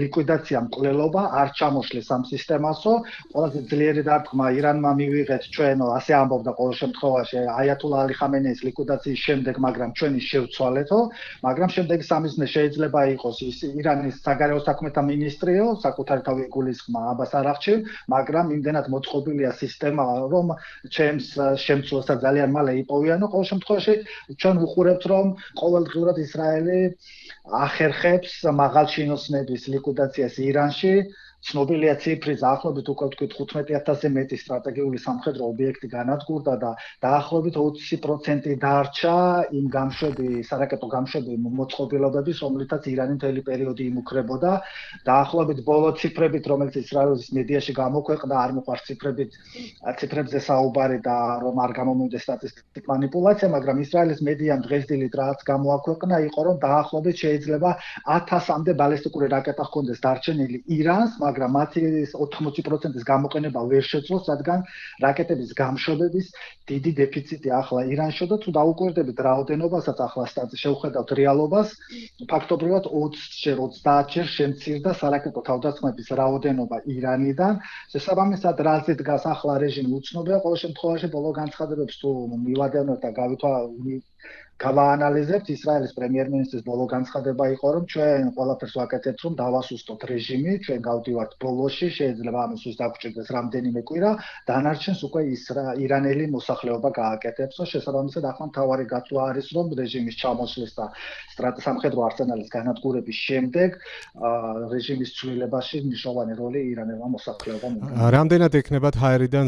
ლიკვიდაცია მკვლელობა არ ჩამოშლეს ამ სისტემასო. ყველაზე ძლიერი დარტყმა ირანმა მივიღეთ ჩვენო, ასე ამბობდა ყოველ შემთხვევაში აიათოლა ალი ხამენეის ლიკვიდაციის შემდეგ, მაგრამ ჩვენი შევცვალეთო, მაგრამ შემდეგ სამიზნე შეიძლება იყოს ირანის საგარეო საქმეთა მინისტრიო, საკუთარი თავი გულისხმა აბას არაღჩი, მაგრამ იმდენად მოწყობილია სისტემა, რომ ჩემს შემცვლელსა ძალიან მალე იპოვიანო. ყოველ შემთხვევაში ჩვენ ვუყურებთ, რომ ყოველდღიურად ისრაელი ახერხებს მაღალჩინოსნების ლიკვიდაციას ირანში. ცნობილია ციფრი დაახლოებით უკვე თქვით 15000-ზე მეტი სტრატეგიული სამხედრო ობიექტი განადგურდა და დაახლოებით 20% დარჩა იმ სარაკეტო გამშვები მოწყობილობების, რომლითაც ირანი მთელი პერიოდი იმუქრებოდა. დაახლოებით ბოლო ციფრებით, რომელიც ისრაელის მედიაში გამოქვეყნდა, არ მოყვარს ციფრებზე საუბარი და რომ არ გამომივიდეს სტატისტიკურ მანიპულაცია, მაგრამ ისრაელის მედიამ დღესდილით რაც გამოაქვეყნა, იყო რომ დაახლოებით შეიძლება 1000-მდე ბალისტიკური რაკეტა ჰქონდეს დარჩენილი ირანს, მაგრამ მათი 80%-ის გამოყენება ვერ შეძლოს, რადგან რაკეტების გამშვებების დიდი დეფიციტი ახლა ირანშია და თუ დაუკვირდებით რაოდენობასაც ახლა შევხედავთ რეალობას, ფაქტობრივად 20-ჯერ, 30-ჯერ შემცირდა სარაკეტო თავდასხმების რაოდენობა ირანიდან. შესაბამისად, რაც დგას ახლა რეჟიმი უცნობია, ყოველ შემთხვევაში ბოლო განცხადებებს თუ მივადევნებთ და გავაანალიზებთ, ისრაელის პრემიერ-მინისტრის ბოლო განცხადება იყო, რომ ჩვენ ყველაფერს ვაკეთებთ, რომ დავასუსტოთ რეჟიმი, ჩვენ გავდივართ ბოლოში, შეიძლება ამისთვის დაგჭირდეს რამდენიმე კვირა, დანარჩენს უკვე ირანელი მოსახლეობა გააკეთებს. შესაბამისად, ახლა მთავარი გათვლა არის, რომ რეჟიმის ჩამოსვლის და სამხედრო არსენალის განადგურების შემდეგ რეჟიმის ცვლილებაში მნიშვნელოვანი როლი ირანელმა მოსახლეობამ ունենա. რამდენად ექნებათ ჰაერიდან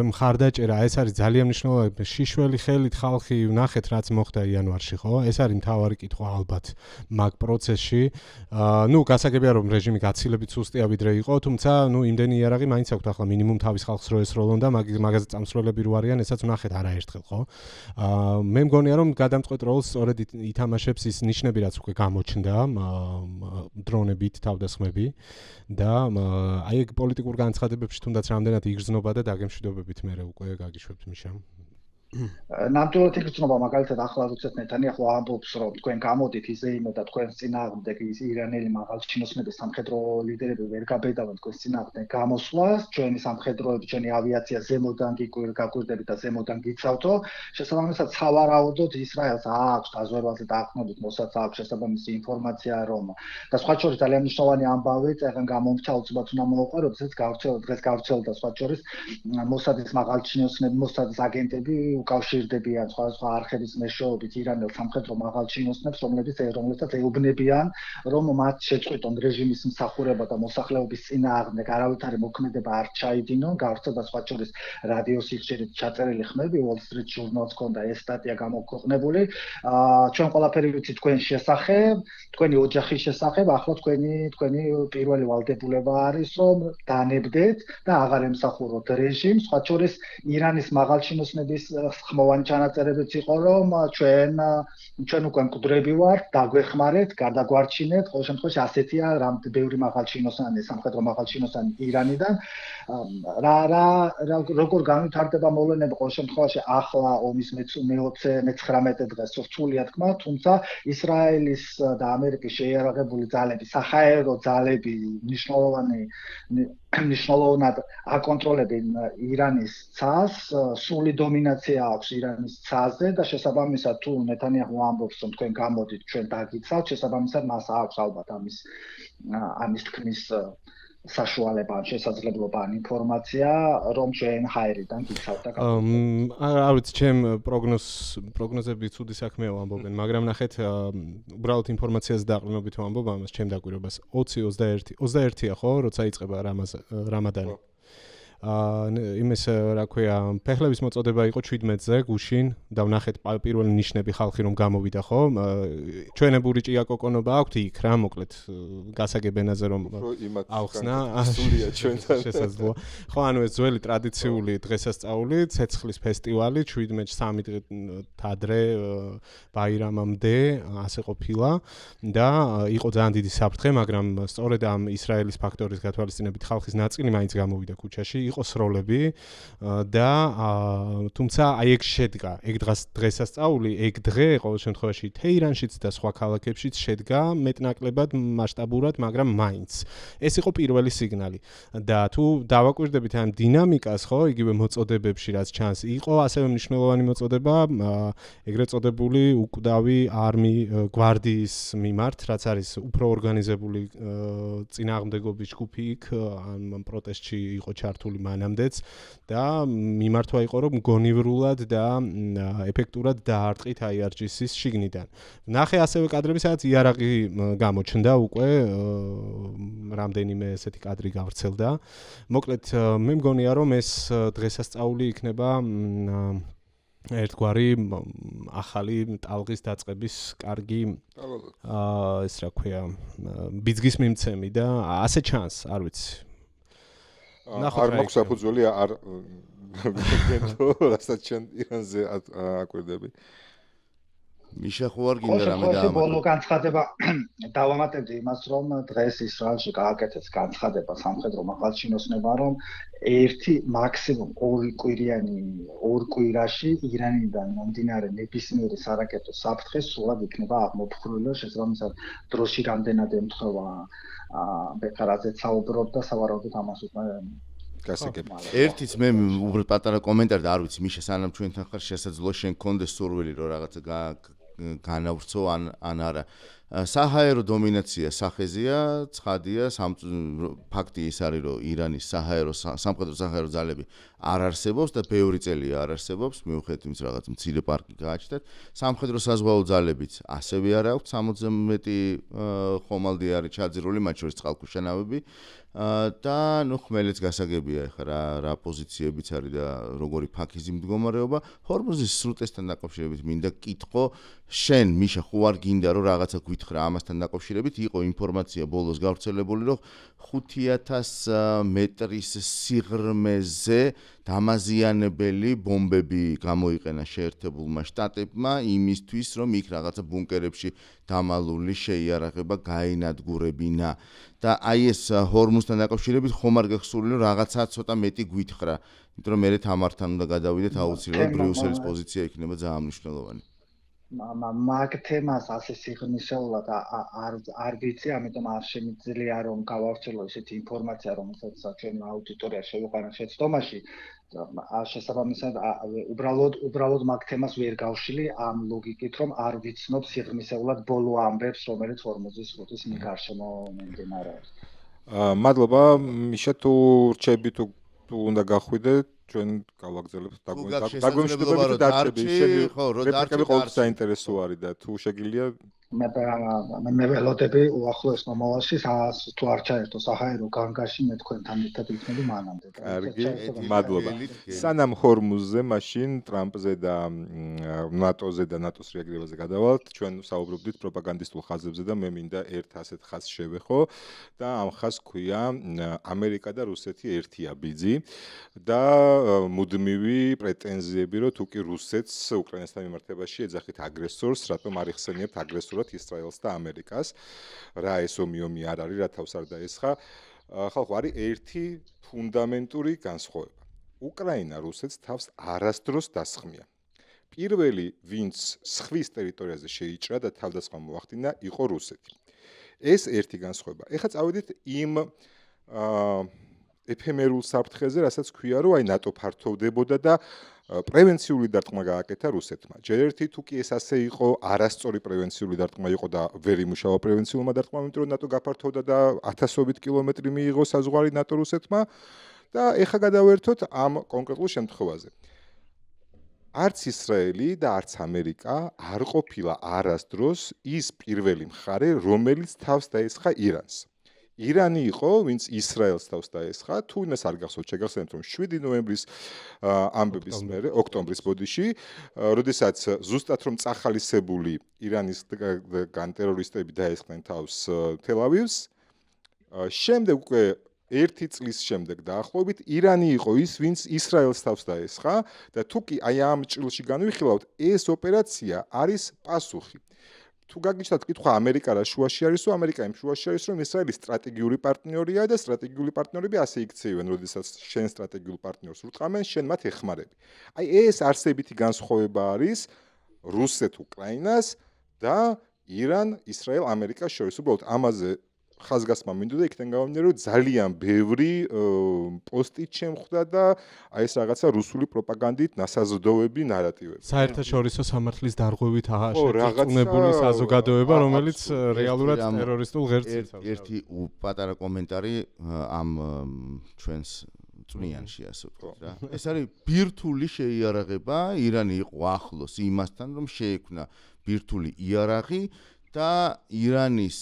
მხარდაჭერა? ეს არის ძალიან მნიშვნელოვანი. შიშველი ხელით ხალხი ვნახეთ, რაც მოხდა იანვარში, ხო? ეს არის მთავარი კითხვა ალბათ მაგ პროცესში. გასაგებია რომ რეჟიმი გაცილებით სუსტია ვიდრე იყო, თუმცა იმდენი იარაღი მაინც აქვს ახლა მინიმუმ თავის ხალხს რო ესროლონ და მაგაზე წამსვლელები რო არიან, ესაც ვნახეთ არაერთხელ, ხო? მე მგონია რომ გადამწყვეტ როლს სწორედ ითამაშებს ის ნიშნები, რაც უკვე გამოჩნდა, დრონებით თავდასხმები და აი ეგ პოლიტიკურ განცხადებებში თუნდაც რამდენად იგრძნობა და დაგემშვიდობებით მე უკვე გაგიშვებთ მიშამ. ნამდვილად იგრძნობა, მაგალითად ახლა როდესაც ნეთანიაჰუ ამბობს, რომ თქვენ გამოდით ისეიმე და თქვენს წინააღმდეგ ის ირანელი მაღალჩინოსნების სამხედრო ლიდერები ვერ გაბედავენ თქვენს წინააღმდეგ გამოსვლას, ჩვენი სამხედროები, ჩვენი ავიაცია ზემოდან გაგვირდებით და ზემოდან გიცავთო. შესაბამისად, სავარაუდოდ ისრაელს აქვს დაზვერვაზე დაყრდნობით მოსაძს აქვს შესაბამისი ინფორმაცია, რომ და სხვა შორის ძალიან მნიშვნელოვანი ამბავი წეგან გამომრჩა უცბად უნდა მოუყვა, როდესაც დღეს გავრცელდა სხვა შორის მოსადის მაღალჩინოსნები, მოსადის აგენტები უკავშირდებიან სხვადასხვა არხების მეშვეობით ირანელ სამხედრო მაღალჩინოსნებს, რომლებსაც ეუბნებიან, რომ მათ შეწყვიტონ რეჟიმის მსახურება და მოსახლეობის წინააღმდეგ არავითარი მოქმედება არ ჩაიდინონ. გავრცელდა სხვა შორის რადიო სიხშირით ჩაწერილი ხმები, Wall Street Journal-ს ჰქონდა ეს სტატია გამოქვეყნებული. ჩვენ ყველაფერი ვიცით თქვენ შესახებ, თქვენი ოჯახის შესახებ, ახლა თქვენი პირველი ვალდებულება არის, რომ დანებდეთ და აღარ ემსახუროთ რეჟიმს. სხვა შორის ირანის მაღალჩინოსნების ხმოვანი ჩანაწერებიც იყო, რომ ჩვენ უკვე მკვდრები ვართ, დაგვეხმარეთ, გადაგვარჩინეთ. ყოველ შემთხვევაში ასეთია ბევრი მაღალჩინოსანი, სამხედრო მაღალჩინოსანი ირანიდან. როგორ განვითარდება მოვლენები, ყოველ შემთხვევაში ახლა ომის მე-19 დღეს რთულია თქმა, თუმცა ისრაელის და ამერიკის შეიარაღებული ძალები, საჰაერო ძალები მნიშვნელოვნად აკონტროლებენ ირანის ცას, სრული დომინაცია აქვს ირანის ცაზე და შესაბამისად თუ ნეთანიაჰუ ამბობს, რომ თქვენ გამოდით, ჩვენ დაგიცავთ, შესაბამისად მას აქვს ალბათ ამის თქმის საშუალება, შესაძლებლობა, ინფორმაცია, რომ ჩვენ ჰაერიდან გიცავთ და არ ვიცი, ჩემ პროგნოზები ცუდი საქმეა ამბობენ, მაგრამ ნახეთ, უბრალოდ ინფორმაციას დაყრდნობით ამბობ ამას, ჩემ დაკვირვებას 20-21-ია, ხო, როცა იწყება რამადანი. იმის რა ქვია, ფეხლების მოწოდება იყო 17-ზე გუშინ და ვნახეთ პირველი ნიშნები ხალხი რომ გამოვიდა, ხო? ჩვენებური ჭიაკოკონობა აქვთ იქ რა, მოკლედ გასაგებენაზე რომ ავხსნა სულია ჩვენთან. შესაძლოა. ხო, ანუ ეს ძველი ტრადიციული დღესასწაული, ცეცხლის ფესტივალი 17-ში 3 დღით ადრე ბაირამამდე ასე ყოფილა და იყო ძალიან დიდი საფრთხე, მაგრამ სწორედ ამ ისრაელის ფაქტორის გათვალისწინებით ხალხის ნაწილი მაინც გამოვიდა ქუჩაში. იყო სროლები და თუმცა აი ეგ შედგა, ეგ დღესასწაული, ეგ დღე ყოველ შემთხვევაში თეირანშიც და სხვა ქალაქებშიც შედგა მეტნაკლებად მასშტაბურად, მაგრამ მაინც. ეს იყო პირველი სიგნალი. და თუ დავაკვირდებით ამ დინამიკას, ხო, იგივე მოწოდებებში რაც ჩანს, იყო ასევე მნიშვნელოვანი მოწოდება ეგრეთ წოდებული უკვდავი გვარდიის მიმართ, რაც არის უფრო ორგანიზებული წინააღმდეგობის ჯგუფი იქ ამ პროტესტში იყო ჩართული გასული მანამდეც და მიმართვა იყო რომ გონივრულად და ეფექტურად დაარტყით IRGC-ის შიგნიდან. ნახე ასევე კადრები, სადაც იარაღი გამოჩნდა უკვე რამდენიმე ესეთი კადრი გავრცელდა. მოკლედ მე მგონია რომ ეს დღესასწაული იქნება ერთგვარი ახალი ტალღის დაწყების კარგი ეს რა ქვია ბიძგის მიმცემი და ასე ჩანს, არ ვიცი. არ მაქვს საფუძველი არ გენდო რასაც ჩვენ ირანზე აკვირდები. მიშა ხო არ გინდა რამე და ბოლო განცხადება დავამატებდი იმას რომ დღეს ისრაელში გააკეთეს განცხადება სამხედრო მაღალჩინოსნებმა რომ ერთი მაქსიმუმ 2 კვირაში ირანიდან მომდინარე ნებისმიერი სარაკეტო საფრთხე სულად იქნება აღმოფხვრილი, შესაბამისად დროში რამდენად ემთხვევა ბექარაძეც საუბრობდა და სავარაუდოდ ამას უკვე ერთიც მე უბრალოდ პატარა კომენტარი და არ ვიცი მიშა სანამ ჩვენთან ხარ შესაძლოა შენ გქონდეს სურვილი რომ რაღაცა განავრცო ან არა საჰაერო დომინაცია სახეზეა ცხადია ფაქტი ის არის რომ ირანის სამხედრო საჰაერო ძალები არ არსებობს და ბევრი წელია არ არსებობს მიუხედავად იმის რაღაც მცირე პარკი გააჩნდათ სამხედრო საზღვაო ძალებიც ასევე არ აქვს 60-ზე მეტი ხომალდი არის ჩაძირული მათ შორის წყალქვეშა და ნუ ხმელეთს გასაგებია ეხლა რა პოზიციებიც არის და როგორი ფაქიზი მდგომარეობა ჰორმუზის სრუტესთან დაკავშირებით მინდა კითხო შენ მიშა ხო არ გინდა რომ რაღაცა გითხრა ამასთან დაკავშირებით იყო ინფორმაცია ბოლოს გავრცელებული რომ 5000 მეტრის სიღრმეზე დამაზიანებელი ბომბები გამოიყენა შეერთებულმა შტატებმა იმისთვის რომ იქ რაღაცა ბუნკერებში დამალული შეიარაღება გაენადგურებინა და აი ეს ჰორმუზთან დაკავშირებით ხომ არ გახსოვილი რომ რაღაცა ცოტა მეტი გითხრა იმიტომ რომ მე თამართან უნდა გადავიდეთ აუცილებლად ბრიუსელის პოზიცია იქნება ძალიან მნიშვნელოვანი მაგ თემას ასე სიღრმისეულად არ ვიცი, ამიტომ არ შემიძლია რომ გავავრცელო ესეთი ინფორმაცია, რომელსაც ჩვენ აუდიტორია შევიყვანოთ შეცდომაში. შესაბამისად, უბრალოდ მაგ თემას ვერ გავშლი ამ ლოგიკით, რომ არ ვიცნობ სიღრმისეულად ბოლო ამბებს, რომელიც ჰორმუზის სრუტის გარშემო მიმდინარეობს. მადლობა, მიშა თუ რჩები თუ უნდა გახვიდე ჩვენ გავაგზავნებთ დაგვიმშვიდობებით დარჩები შენი რეპლიკები ყოველთვის საინტერესო არის და თუ შეგიძლია მე ველოდები უახლოეს მომავალში თუ არ ჩაერთო საჰაერო განგაში მე თქვენთან ერთად ვიქნები მანამდე. კარგი, მადლობა. სანამ ჰორმუზზე მაშინ ტრამპზე და ნატოზე და ნატოს რეაგირებაზე გადავალთ, ჩვენ საუბრობდით პროპაგანდისტულ ხაზებზე და მე მინდა ერთ ასეთ ხაზს შევეხო და ამ ხაზს ქვია ამერიკა და რუსეთი ერთია ბიძი და მუდმივი პრეტენზიები რომ თუ კი რუსეთს უკრაინასთან მიმართებაში ეძახით აგრესორს, რატომ არ იხსენიებთ აგრესორად ისრაელს და ამერიკას, რა ეს ომი არ არის, რა თავს არ დაესხა. ხალხო, არის ერთი ფუნდამენტური განსხვავება. უკრაინა რუსეთს თავს არასდროს დასხმია. პირველი, ვინც სხვის ტერიტორიაზე შეიჭრა და თავდასხმა მოახდინა, იყო რუსეთი. ეს ერთი განსხვავება. ეხლა წავედით იმ ეფემერულ საფრთხეზე, რასაც ქვია, რომ აი ნატო ფართოვდებოდა და პრევენციული დარტყმა გააკეთა რუსეთმა. ჯერ ერთი თუ კი ეს ასე იყო, არასწორი პრევენციული დარტყმა იყო და ვერ იმუშავა პრევენციულმა დარტყმამ, იმიტომ რომ ნატო გაფართოვდა და 1000-ობით კილომეტრი მიიღო საზღვარი ნატო რუსეთმა და ეხა გადავერთოთ ამ კონკრეტულ შემთხვევაზე. არც ისრაელი და არც ამერიკა არ ყოფილა არასდროს ის პირველი მხარე, რომელიც თავს დაესხა ირანს. ირანი იყო, ვინც ისრაელს თავს დაესხა, თუ იმას არ გახსოვთ, შეგახსენებთ, რომ 7 ნოემბრის ამბების მერე, ოქტომბრის ბოდიში, როდესაც ზუსტად რომ წახალისებული ირანის ტერორისტები დაესხნენ თავს თელ-ავივს, შემდეგ უკვე 1 წლის შემდეგ დაახლოებით ირანი იყო ის, ვინც ისრაელს თავს დაესხა და თუ კი აი ამ ჭრილში განვიხილავთ, ეს ოპერაცია არის პასუხი. თუ გაგიჩნდათ კითხვა ამერიკა რა შუაში არისო, ამერიკა იმ შუაში არის, რომ ისრაელი სტრატეგიული პარტნიორია და სტრატეგიული პარტნიორები ასე იქცევენ, როდესაც შენ სტრატეგიულ პარტნიორს ურტყამენ, შენ მათ ეხმარები. აი ეს არსებითი განსხვავება არის რუსეთ-უკრაინას და ირან-ისრაელ-ამერიკას შორის. უბრალოდ ამაზე ხაზგასმა მინდოდა იქიდან გამომდინარე, რომ ძალიან ბევრი პოსტით შემხვდა და აი ეს რაღაცა რუსული პროპაგანდით ნასაზრდოები ნარატივები. საერთაშორისო სამართლის დარღვევით აღაშენებული საზოგადოება, რომელიც რეალურად ტერორისტულ ღერწს იცავს. ერთი პატარა კომენტარი ამ ჩვენს წვნიანში ასე ვთქვათ რა. ეს არის ბირთვული შეიარაღება, ირანი იყო ახლოს იმასთან, რომ შეექმნა ბირთვული იარაღი და ირანის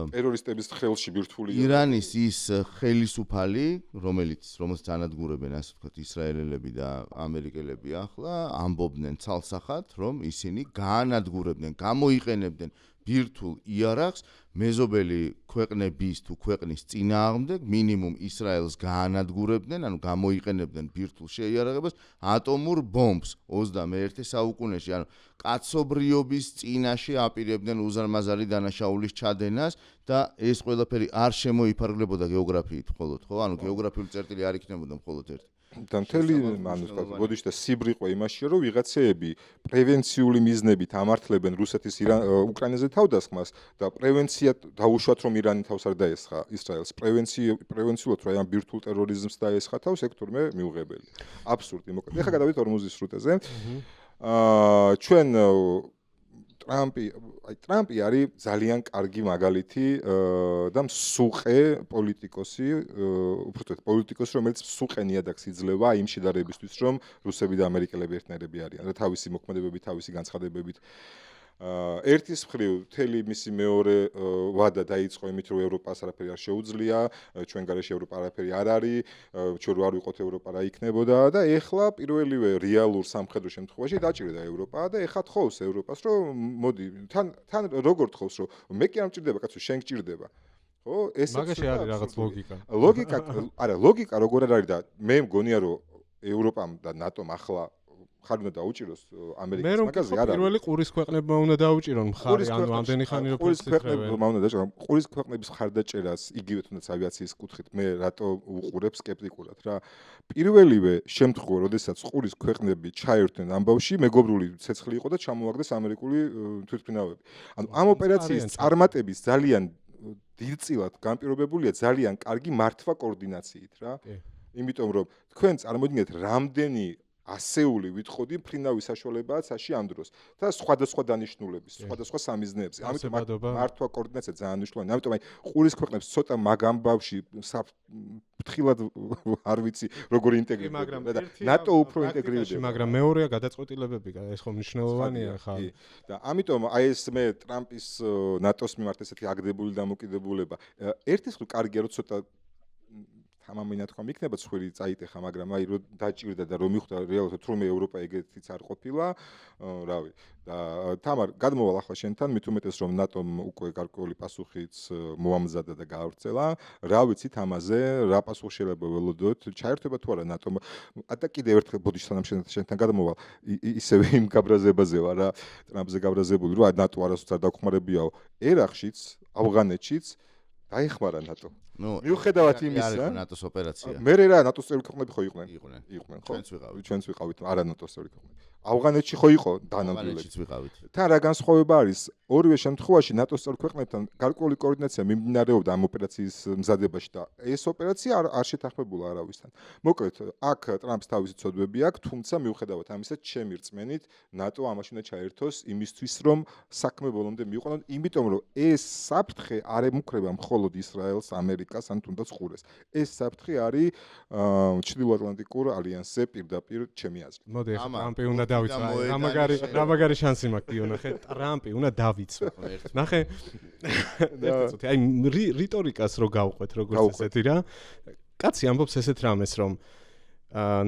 ტერორისტების ხელში ბირთვული ირანის ის ხელისუფალი, რომელსაც ანადგურებენ ასე ვთქვათ ისრაელელები და ამერიკელები ახლა ამბობდნენ ცალსახად, რომ ისინი გაანადგურებდნენ, გამოიყენებდნენ ბირთვულ იარაღს მეზობელი ქვეყნების თუ ქვეყნის წინააღმდეგ მინიმუმ ისრაელს გაანადგურებდნენ, ანუ გამოიყენებდნენ ბირთვულ შეიარაღებას ატომურ ბომბს 21 საუკუნეში, ანუ კაცობრიობის წინაშე აპირებდნენ უზარმაზარი დანაშაულის ჩადენას და ეს ყველაფერი არ შემოიფარგლებოდა გეოგრაფიით მხოლოდ, ხო? ანუ გეოგრაფიული წერტილი არ იქნებოდა მხოლოდ ერთი. და მთელი ბოდიში და სიბრიყვა იმაშია, რომ ვიღაცეები პრევენციული მიზნებით ამართლებენ რუსეთის უკრაინაზე თავდასხმას და პრევენცია დაუშვათ, რომ ირანი თავს არ დაესხა ისრაელს. პრევენციულად რომ ამ ბირთვულ ტერორიზმს დაესხა თავს, ეგ თურმე მიუღებელი. აბსურდი, მოკლედ. ეხლა გადავიდეთ ორმუზის სრუტეზე. ჩვენ ტრამპი არის ძალიან კარგი მაგალითი და მსუყე პოლიტიკოსი, უბრალოდ პოლიტიკოსი, რომელიც მსუყე ნიადაგს იძლევა იმ შედარებისთვის, რომ რუსები და ამერიკელები ერთნაირები არიან და თავისი მოქმედებებით, თავისი განცხადებებით. ერთის მხრივ მთელი მისი მეორე ვადა დაიწყო იმით, რომ ევროპას არაფერი არ შეუძლია, ჩვენ გარეშე ევროპა არაფერი არ არის, ჩვენ რო არ ვიყოთ ევროპა რა იქნებოდა და ეხლა პირველივე რეალურ სამხედრო შემთხვევაში დაჭირდა ევროპა და ეხლა თხოვს ევროპას, რომ მოდი, თან როგორ თხოვს, რომ მე კი არ მჭირდება, კაცო, შენ გჭირდება. ხო, ეს მაგაში არის რაღაც ლოგიკა. ლოგიკა როგორ არის და მე მგონია, რომ ევროპამ და ნატომ ახლა ხარ უნდა დაუჭიროს ამერიკის მაგაზე არა. პირველი ყურის ქვეყნებმა უნდა დაუჭირონ მხარი, ანუ ამდენი ხანი რო ყურის ქვეყნებმა უნდა დაჭირონ. ყურის ქვეყნების ხარდაჭერას იგივე თუნდაც ავიაციის კუთხით მე რატო უყურებ სკეპტიკურად რა. პირველივე შემთხვევა, როდესაც ყურის ქვეყნები ჩაერთვნენ ამბავში, მეგობრული ცეცხლი იყო და ჩამოაგდეს ამერიკული თვითმფრინავები. ანუ ამ ოპერაციის წარმატების ძალიან დიდწილად განპირობებულია ძალიან კარგი მართვა კოორდინაციით რა. იმიტომ რომ თქვენ წარმოგიდგენთ რამდენი ასეული ვიტყოდი მფრინავის საშუალებაა ცაში ამ დროს და სხვადასხვა დანიშნულების, სხვადასხვა სამიზნეებზე. ამიტომ მართვა კოორდინაცია ძალიან მნიშვნელოვანია. ამიტომ აი ყურის ქვეყნებს ცოტა მაგ ამბავში ფრთხილად არ ვიცი როგორ ინტეგრირდება და ნატო უფრო ინტეგრირდება. მაგრამ მეორეა გადაწყვეტილებები, ეს ხომ მნიშვნელოვანია ხა. და ამიტომ აი ეს მე ტრამპის ნატოს მიმართ ესეთი აგდებული დამოკიდებულება ერთის მხრივ კარგია რომ ცოტა თამამინა თქვა იქნება ცხვირი წაიტეხა, მაგრამ აი რომ დაჭირდა და რომ მიხვდა რეალურად თურმე ევროპა ეგეთიც არ ყოფილა, რავი. და თამარ, გადმოვალ ახლა შენთან, მით უმეტეს რომ ნატომ უკვე გარკვეული პასუხიც მოამზადა და გაავრცელა. რა ვიცით ამაზე, რა პასუხი შეიძლება ველოდოთ, ჩაერთვება თუ არა ნატომ? და კიდევ ერთხელ ბოდიში შენთან გადმოვალ, ისევე იმ გაბრაზებაზე ვარ რა, ტრამპზე გაბრაზებული, რომ ნატო არასოდეს არ დაგხმარებიაო. ერახშიც, ავღანეთშიც დაიხმარა ნატო. მიუხედავად იმისა, ნატოს ოპერაცია. მე რა ნატოს წევრი ქვეყნები ხო იყვნენ? იყვნენ, ხო? ჩვენც ვიყავით, არა ნატოს წევრი ქვეყნები. ავღანეთში ხო იყო დანამდვილებით. ავღანეთშიც ვიყავით. თან რა განსხვავება არის? ორივე შემთხვევაში ნატოს წევრი ქვეყნებთან გარკვეული კოორდინაცია მიმდინარეობდა ამ ოპერაციის მზადებაში და ეს ოპერაცია არ შეთანხმებულა არავისთან. მოკლედ, აქ ტრამპს თავისი ცოდვები აქვს, თუმცა მიუხედავად ამისა, ჩემი რწმენით, ნატო ამაში უნდა ჩაერთოს იმისთვის, რომ საქმე ბოლომდე მიიყვანონ, იმიტომ რომ ეს საფრთხე არ ემუქრება მხოლოდ ისრაელს, ამერიკას, ან თუნდაც ყურეს. ეს საფრთხე არის ჩრდილოატლანტიკურ ალიანსზე პირდაპირ ჩემი აზრით. მოდი, ტრამპი უნდა დავიცვა. რა მაგარი შანსი მაქვს დიო, ნახე, ტრამპი უნდა დავიცვა. ნახე. აი რიტორიკას რო გავყვეთ, როგორც ესეთი რა. კაცი ამბობს ესეთ რამეს, რომ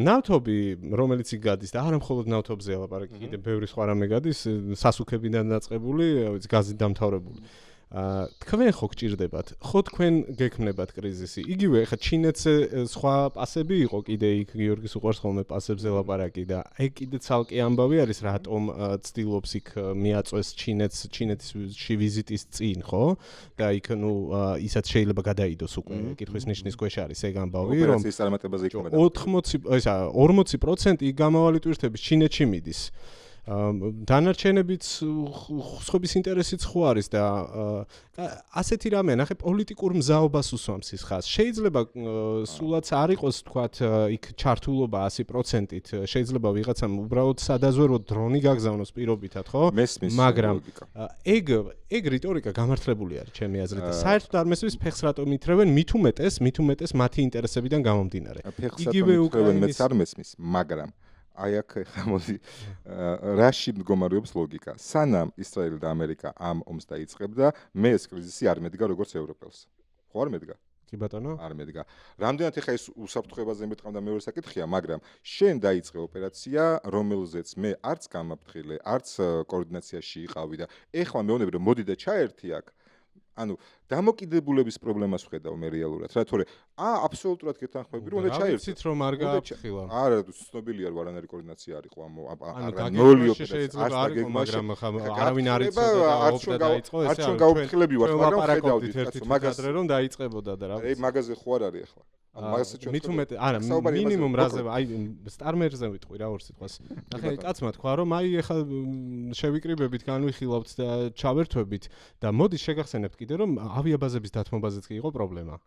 ნავთობი, რომელიც იქ გადის და არა მხოლოდ ნავთობზე ალაპარაკი, კიდე ბევრი სხვა რამე გადის, სასუქებიდან დაწყებული, გაზით დამთავრებული. თქვენ ხო გჭირდებათ? ხო თქვენ გექმნებათ კრიზისი? იგივე ხა ჩინეთზე სხვა პასები იყო კიდე იქ გიორგის უყვარს ხოლმე პასებზე ლაპარაკი და აი კიდე ცალკე ამბავი არის რატომ ცდილობს იქ მიაწვეს ჩინეთში ვიზიტის წინ, ხო? და იქ ნუ ისაც შეიძლება გადაიდოს უკვე კითხვის ნიშნის ქვეშ არის ეგ ამბავი რომ 80% იქნება 40% იქ გამავალი ტვირთების ჩინეთში მიდის. დანარჩენებიც ხობის ინტერესიც ხო არის და ასეთი რამე, ნახე, პოლიტიკურ მზაობას უსვამს ის ხაზს. შეიძლება სულაც არ იყოს, თქვათ, იქ ჩართულობა 100%-ით, შეიძლება ვიღაცამ უბრალოდ სადაზვერვო დრონი გაგზავნოს პირობითად, ხო? მაგრამ ეგ რიტორიკა გამართლებული არის ჩემი აზრით და საერთოდ არ მესმის ფეხს რატომ ითრევენ, მით უმეტეს მათი ინტერესებიდან გამომდინარე. იგივე უკრაინის არ მესმის, მაგრამ აი აქ ხამოდი რაში მდგომარეობს ლოგიკა. სანამ ისრაელი და ამერიკა ამ ომს დაიწყებდა, მე ეს კრიზისი არ მედგა როგორც ევროპელს. ხო არ მედგა? კი ბატონო? არ მედგა. რამდენად ეხა ეს უსაფრთხოებაზე მეთქმა და მეორე საკითხია, მაგრამ შენ დაიწყე ოპერაცია, რომელზეც მე არც გამაფრთხილე, არც კოორდინაციაში იყავი და ეხლა მეუბნები რომ მოდი და ჩაერთი აქ. ანუ დამოკიდებულების პრობლემას ვხედავ მე რეალურად, რა თორე აბსოლუტურად გეთანხმები რომ უნდა ჩაერთით რომ არ გააფრთხილა. არა, ცნობილია რომ არანაირი კოორდინაცია არ იყო არა ნოლი ოპერაცია, მაგრამ არავინ არ იცოდა და ოპერაცია დაიწყო, ესე არ გავფრთხილები ვარ, მაგრამ ხედავდით მაგაზე რომ დაიწყებოდა და რა. აი მაგაზე ხო არ არის ახლა. მით უმეტე, არა, მინიმუმ რაზე, აი სტარმერზე ვიტყვი რა ორ სიტყვას. ნახე, კაცმა თქვა რომ აი ეხლა შევიკრიბებით, განვიხილავთ და ჩავერთვებით და მოდი შეგახსენებთ კიდე რომ ავიაბაზების დათმობაზეც კი იყო პრობლემა.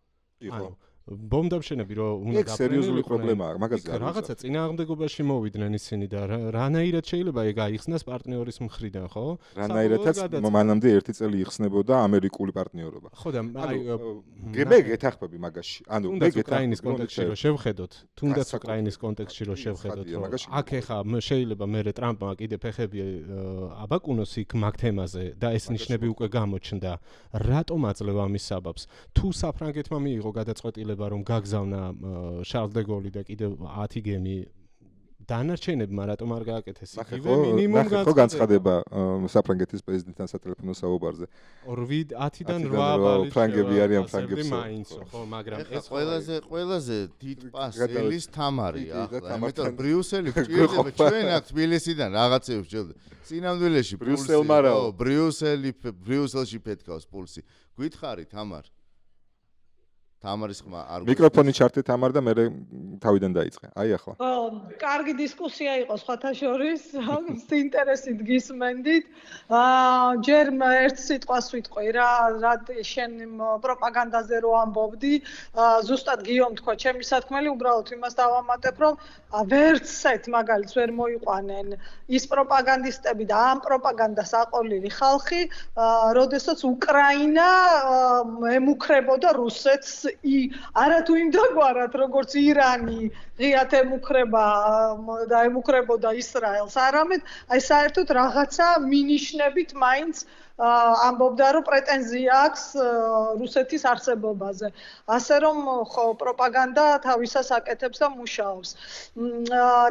იყო. ბომდამშენები რომ უნდა ეს სერიოზული პრობლემაა, მაგაზე არ რაღაცა წინააღმდეგობაში მოვიდნენ ისინი და რანაირად შეიძლება ეგ აიხსნას პარტნიორის მხრიდან, ხო? რანაირადაც მანამდე 1 წელი იხსნებოდა ამერიკული პარტნიორობა. ხო და აი მე გეთახმები მაგაში. ანუ მე უკრაინის კონტექსტში რომ შევხედოთ, თუნდაც უკრაინის კონტექსტში რომ შევხედოთ, რომ აქ ეხა შეიძლება მე ტრამპმა კიდე ფეხები აბაკუნოს იქ მაგ თემაზე და ეს ნიშნები უკვე გამოჩნდა. რატომ აძლევ ამის საბაბს? თუ საფრანგეთმა მიიღო გადაწყვეტილება რომ გაგზავნა შარლ დე გოლი და კიდევ 10 გემი დანარჩენებმა რატომ არ გააკეთეს იგივე მინიმუმ განცხადება საფრანგეთის პრეზიდენტთან სატელეფონო საუბარზე 10-დან 8 ფრანგები არიან ფრანგებს მაინცო ხო მაგრამ ეს ყველაზე დიდ პასელის თამარი ახლა იმიტომ რომ ბრიუსელი გჭირდება ჩვენ აქ თბილისიდან რაღაცეებს ჯერდა სინამდვილეში ბრიუსელში ფეთქავს პულსი გითხარი თამარ თამარის ხმა არ მიკროფონი ჩართე თამარ და მე თავიდან დაიწყე. აი ახლა. კარგი დისკუსია იყო სხვათა შორის, ინტერესით გისმენდით. ჯერ ერთ სიტყვას ვიტყვი რა შენ პროპაგანდაზე რო ამბობდი, ზუსტად გიომ თქვა, ჩემი სათქმელი უბრალოდ იმას დავამატებ, რომ ვერცეთ მაგალითს ვერ მოიყვანენ ის პროპაგანდისტები და ამ პროპაგანდას აყოლილი ხალხი, როდესაც უკრაინა ემუქრებოდა რუსეთს არათუ იმ დაგვარად როგორც ირანი ღიათ ემუქრება და ემუქრებოდა ისრაელს არამედ აი საერთოდ რაღაცა მინიშნებით მაინც ამბობდა რომ პრეტენზია აქვს რუსეთის არსებობაზე. ასე რომ ხო პროპაგანდა თავისას აკეთებს და მუშაობს.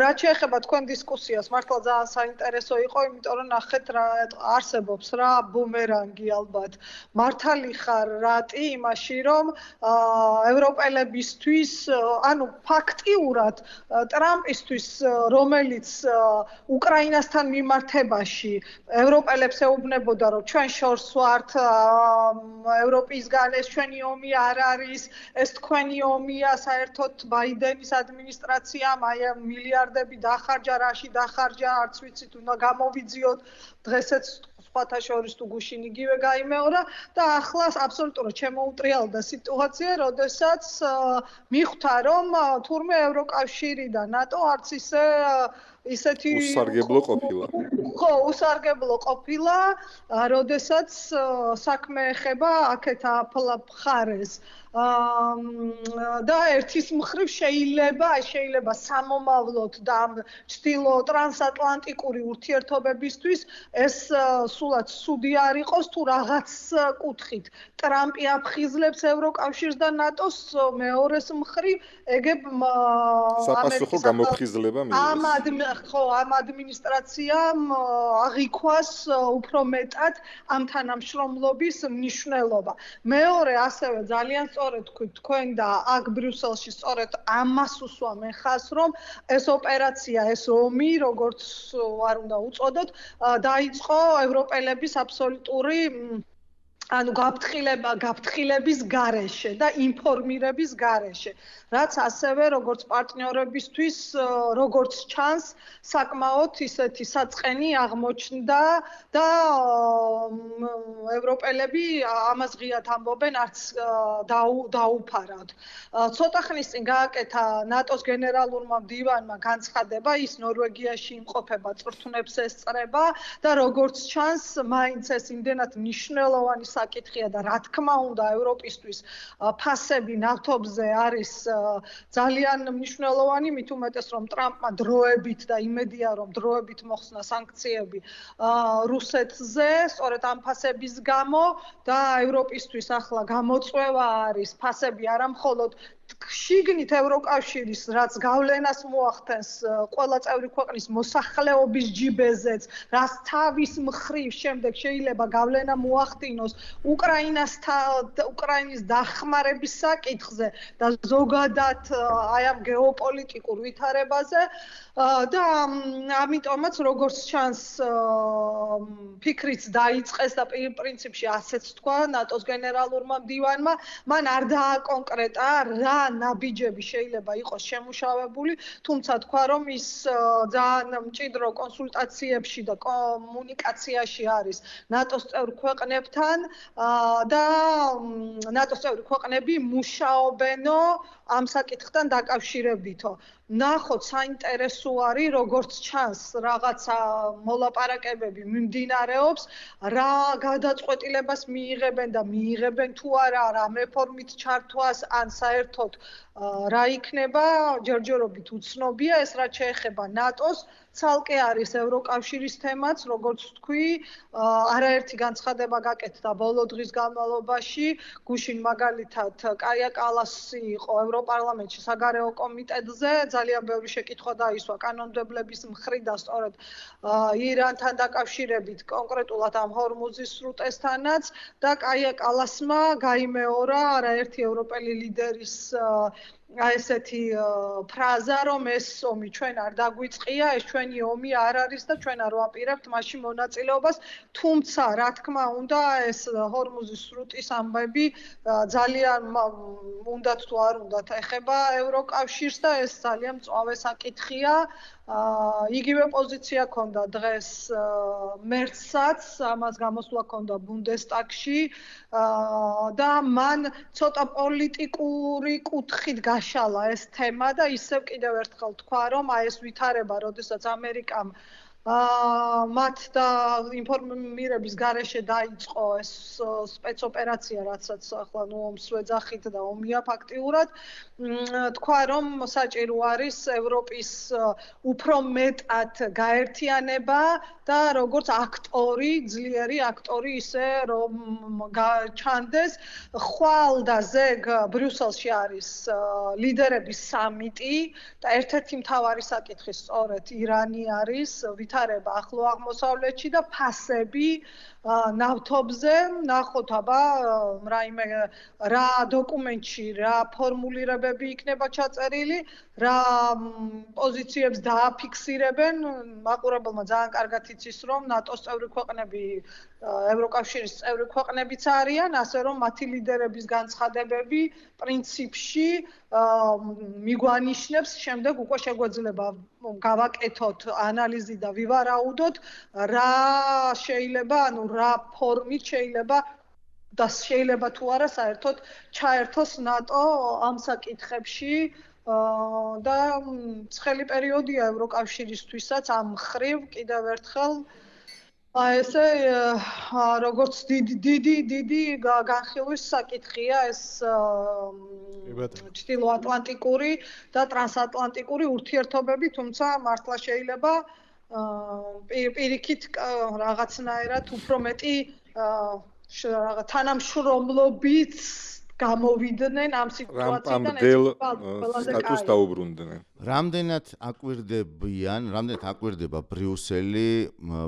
რაც შეეხება თქვენ დისკუსიას, მართლა ძალიან საინტერესო იყო, იმიტომ რომ ნახეთ რა არსებობს რა ბუმერანგი ალბათ. მართალი ხარ რატი იმაში რომ ევროპელებისთვის, ანუ ფაქტიურად ტრამპისთვის, რომელიც უკრაინასთან მიმართებაში ევროპელებს ეუბნებოდა რომ ჩვენ შორს ვართ ევროპისგან ეს ჩვენი ომი არ არის ეს თქვენი ომია საერთოდ ბაიდენის ადმინისტრაციამ აი მილიარდები დახარჯა რაში დახარჯა არც ვიცით უნდა გამოვიძიოთ დღესაც სხვათა შორის თუ გუშინ იგივე გაიმეორა და ახლა აბსოლუტურად შემოუტრიალდა სიტუაცია როდესაც მიხვდა რომ თურმე ევროკავშირი და ნატო არც ისეთი უსარგებლო ყოფილა. ხო, უსარგებლო ყოფილა, როდესაც საქმე ეხება აქეთ მხარეს. და ერთის მხრივ შეიძლება სამომავლოდ და ჩtildeო ტრანსატლანტიკური ურთიერთობებისთვის ეს სულაც ცუდი არ იყოს თუ რაღაც კუთხით ტრამპი აფხიზლებს ევროკავშირს და ნატოს მეორეს მხრივ ეგებ საპასუხო გამოფხიზლება მიიღეს. ხო, ამ ადმინისტრაციამ აღიქვას უფრო მეტად ამ თანამშრომლობის მნიშვნელობა. მეორე ასევე ძალიან სწორედ თქვით თქვენ და აქ ბრიუსელში სწორედ ამას უსვამენ ხაზს, რომ ეს ოპერაცია, ეს ომი, როგორც არ უნდა უწოდოთ, დაიწყო ევროპელების აბსოლუტური ანუ გაფრთხილების გარეშე და ინფორმირების გარეშე, რაც ასევე როგორც პარტნიორებისთვის, როგორც ჩანს, საკმაოდ ისეთი საწყენი აღმოჩნდა და ევროპელები ამას ღიად ამბობენ, არც დაუფარავთ. ცოტა ხნის წინ გააკეთა ნატოს გენერალურმა მდივანმა განცხადება, ის ნორვეგიაში იმყოფება, წვრთნებს ესწრება და როგორც ჩანს, მაინც ეს იმდენად მნიშვნელოვანი საკითხია და რა თქმა უნდა ევროპისთვის ფასები ნავთობზე არის ძალიან მნიშვნელოვანი, მით უმეტეს რომ ტრამპმა დროებით და იმედია რომ დროებით მოხსნა სანქციები რუსეთზე, სწორედ ამ ფასების გამო და ევროპისთვის ახლა გამოწვევა არის ფასები არა მხოლოდ შიგნით ევროკავშირის, რაც გავლენას მოახდენს ყველა წევრი ქვეყნის მოსახლეობის ჯიბეზეც, რაც თავის მხრივ შემდეგ შეიძლება გავლენა მოახდინოს უკრაინის დახმარების საკითხზე და ზოგადად აი ამ გეოპოლიტიკურ ვითარებაზე და ამიტომაც როგორც ჩანს ფიქრიც დაიწყეს და პრინციპში ასეც თქვა ნატოს გენერალურმა მდივანმა, მან არ დააკონკრეტა რა ნაბიჯები შეიძლება იყოს შემუშავებული, თუმცა თქვა რომ ის ძალიან მჭიდრო კონსულტაციებში და კომუნიკაციაში არის ნატოს წევრ ქვეყნებთან და ნატოს წევრი ქვეყნები მუშაობენო ამ საკითხთან დაკავშირებითო. ნახოთ საინტერესო არის, როგორც ჩანს, რაღაცა მოლაპარაკებები მიმდინარეობს, რა გადაწყვეტილებას მიიღებენ და მიიღებენ თუ არა, რა მეფორმით ჩართვას, ან საერთოდ რა იქნება, ჯერჯერობით უცნობია, ეს რაც შეეხება ნატოს, ცალკე არის ევროკავშირის თემაც, როგორც თქვი, არაერთი განცხადება გაკეთდა ბოლო დღის განმავლობაში, გუშინ მაგალითად კაია კალასი იყო ევროპარლამენტში საგარეო კომიტეტზე, ძალიან ბევრი შეკითხვა დაისვა კანონმდებლების მხრიდან, სწორედ ირანთან დაკავშირებით, კონკრეტულად ამ ჰორმუზის სრუტესთანაც და კაია კალასმა გაიმეორა არაერთი ევროპელი ლიდერის ესეთი ფრაზა, რომ ეს ომი ჩვენ არ დაგვიწყია, ეს ჩვენი ომი არ არის და ჩვენ არ ვაპირებთ მასში მონაწილეობას, თუმცა რა თქმა უნდა ეს ჰორმუზის სრუტის ამბები ძალიან უნდათ თუ არ უნდათ ეხება ევროკავშირს და ეს ძალიან მწვავე საკითხია. იგივე პოზიცია ჰქონდა დღეს მერცსაც, ამას გამოსვლა ჰქონდა ბუნდესტაგში და მან ცოტა პოლიტიკური კუთხით გაშალა ეს თემა და ისევ კიდევ ერთხელ თქვა, რომ აი ეს ვითარება, როდესაც ამერიკამ მათ და ინფორმირების გარეშე დაიწყო ეს სპეცოპერაცია, რაცაც ახლა ომს ვეძახით და ომია ფაქტიურად, თქვა რომ საჭირო არის ევროპის უფრო მეტად გაერთიანება და როგორც აქტორი, ძლიერი აქტორი ისე რომ ჩანდეს, ხვალ და ზეგ ბრიუსელში არის ლიდერების სამიტი და ერთ-ერთი მთავარი საკითხი სწორედ ირანი არის, ვითარება ახლო აღმოსავლეთში და ფასები ნავთობზე, ნახოთ აბა რაიმე რა დოკუმენტში, რა ფორმულირებები იქნება ჩაწერილი, რა პოზიციებს დააფიქსირებენ, მაყურებელმა ძალიან კარგად იცის, რომ ნატოს წევრი ქვეყნები, ევროკავშირის წევრი ქვეყნებიც არიან, ასე რომ მათი ლიდერების განცხადებები პრინციპში მიგვანიშნებს, შემდეგ უკვე შეგვეძლება გავაკეთოთ ანალიზი და ვივარაუდოთ, რა შეიძლება, ანუ რა ფორმით შეიძლება და შეიძლება თუ არა საერთოდ ჩაერთოს ნატო ამ საკითხებში და ცხელი პერიოდია ევროკავშირისთვისაც ამ მხრივ კიდევ ერთხელ ესე როგორც დიდი განხილვის საკითხია ეს ჩრდილოატლანტიკური და ტრანსატლანტიკური ურთიერთობები, თუმცა მართლა შეიძლება პირიქით რაღაცნაირად უფრო მეტი თანამშრომლობით გამოვიდნენ ამ სიტუაციიდან სტატუსს დაუბრუნდნენ. რამდენად აკვირდება ბრიუსელი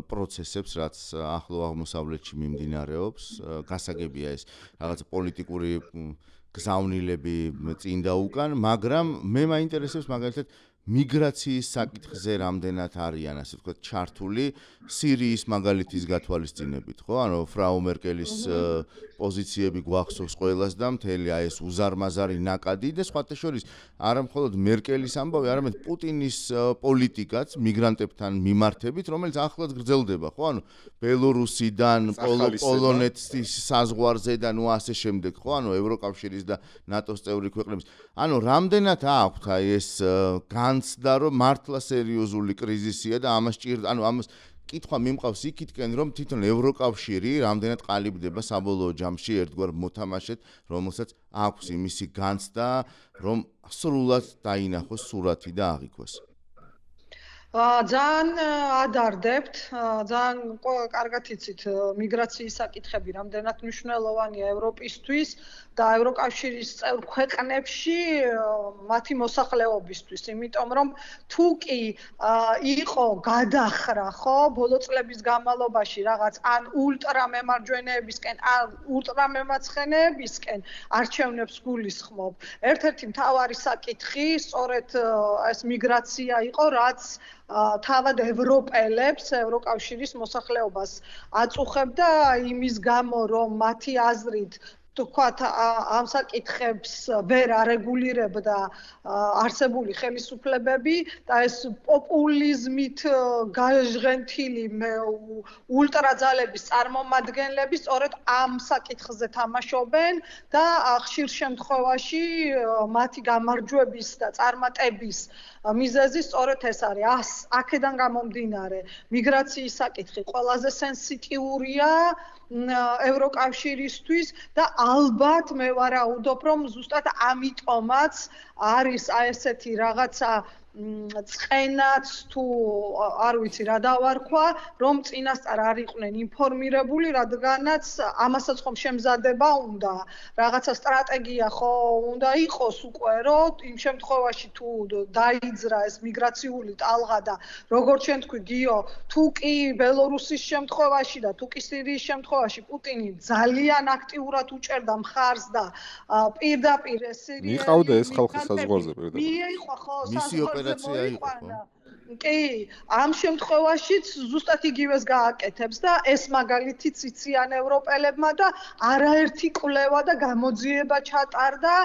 პროცესებს, რაც ახლო აღმოსავლეთში მიმდინარეობს, გასაგებია ეს რაღაც პოლიტიკური გზავნილები წინ და უკან, მაგრამ მე მაინტერესებს მაგალითად მიგრაციის საკითხზე რამდენად არიან, ასე ვთქვათ, ჩართული სირიის მაგალითის გათვალისწინებით, ხო? ანუ ფრაუ მერკელის პოზიციები გვახსოვს ყველას და მთელი აი ეს უზარმაზარი ნაკადი და სხვათა შორის არა მხოლოდ მერკელის ამბავი, არამედ პუტინის პოლიტიკაც მიგრანტებთან მიმართებით, რომელიც ახლად გრძელდება, ხო? ანუ ბელორუსიდან, პოლონეთის საზღვარზე და ნუ ასე შემდეგ, ხო? ანუ ევროკავშირის და ნატოს წევრი ქვეყნების. ანუ რამდენად აქვთ აი ეს განცდა, რომ მართლა სერიოზული კრიზისია და ამას ანუ ამას კითხვა მიმყავს იქითკენ, რომ თვითონ ევროკავშირი რამდენად ყალიბდება საბოლოო ჯამში ერთგვარ მოთამაშედ, რომელსაც აქვს იმისი განცდა, რომ სრულად დაინახოს სურათი და აღიქვას. ძალიან ადარდებთ, ძალიან კარგად იცით მიგრაციის საკითხები რამდენად მნიშვნელოვანია ევროპისთვის და ევროკავშირის წევრ ქვეყნებში მათი მოსახლეობისთვის, იმიტომ რომ თუ კი იყო გადახრა, ხო, ბოლო წლების განმავლობაში რაღაც ან ულტრამემარჯვენეებისკენ, ან ულტრამემაცხენეებისკენ არჩევნებს გულისხმობ. ერთ-ერთი მთავარი საკითხი სწორედ ეს მიგრაცია იყო, რაც თავად ევროპელებს, ევროკავშირის მოსახლეობას აწუხებდა იმის გამო, რომ მათი აზრით თქვათ ამ საკითხებს ვერ არეგულირებდა არსებული ხელისუფლებები და ეს პოპულიზმით გაჟღენთილი ულტრაძალების წარმომადგენლები სწორედ ამ საკითხზე თამაშობენ და ხშირ შემთხვევაში მათი გამარჯვების და წარმატების მიზეზი სწორედ ეს არის. აქედან გამომდინარე, მიგრაციის საკითხი ყველაზე სენსიტიურია ევროკავშირისთვის და ალბათ მე ვარაუდობ, რომ ზუსტად ამიტომაც არის აი ესეთი რაღაცა წყენაც თუ არ ვიცი რა დავარქვა, რომ წინასწარ არ იყვნენ ინფორმირებული, რადგანაც ამასაც ხომ შემზადება უნდა, რაღაცა სტრატეგია ხო უნდა იყოს უკვე, რომ იმ შემთხვევაში თუ დაიძრა ეს მიგრაციული ტალღა და როგორც შენ თქვი გიო, თუ კი ბელორუსის შემთხვევაში და თუ კი სირიის შემთხვევაში პუტინი ძალიან აქტიურად უჭერდა მხარს და პირდაპირ სირიაში მიყავდა ეს ხალხი საზღვარზე პირდაპირ. მიეყვა ხო მისი ოპერაცია იყო ხო? კი, ამ შემთხვევაშიც ზუსტად იგივეს გააკეთებს და ეს მაგალითიც იციან ევროპელებმა და არაერთი კვლევა და გამოძიება ჩატარდა.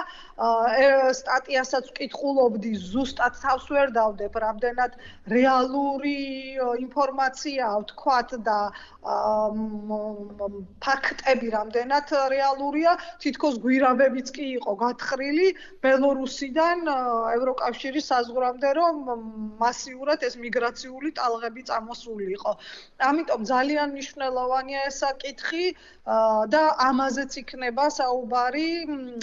სტატიასაც ვკითხულობდი, ზუსტად თავს ვერ დავდებ, რამდენად რეალური ინფორმაციაა ვთქვათ და ფაქტები რამდენად რეალურია, თითქოს გვირავებიც კი იყო გათხრილი ბელორუსიდან ევროკავშირის საზღვრამდე, რომ მასიურად ეს მიგრაციული ტალღები წამოსული იყო. ამიტომ ძალიან მნიშვნელოვანია ეს საკითხი და ამაზეც იქნება საუბარი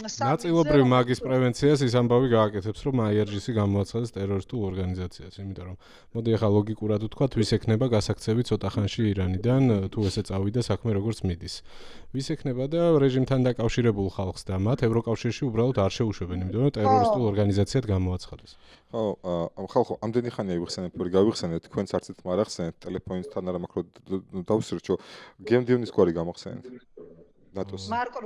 ნაწილობრივ მაგის პრევენციას ის ამბავი გააკეთებს, რომ IRGC გამოაცხადეს ტერორისტულ ორგანიზაციას, იმიტომ რომ მოდი ახლა ლოგიკურად ვთქვათ, ვის ექნება გასაქცევი ცოტა ხანში ირანიდან, თუ ესე წავიდა საქმე როგორც მიდის. ვის ექნება და რეჟიმთან დაკავშირებულ ხალხს და მათ ევროკავშირში უბრალოდ არ შეუშვებენ, იმიტომ რომ ტერორისტულ ორგანიზაციად გამოაცხადეს. ხო, ხალხო, ამდენი ხანია ვიხსენებ, ვერ გავიხსენეთ, თქვენც არც ერთ არ ახსენეთ, ტელეფონთან არა მაგრამ დავსირჩო, გემდივნის გვარი გამახსენეთ. ნატოს მარკ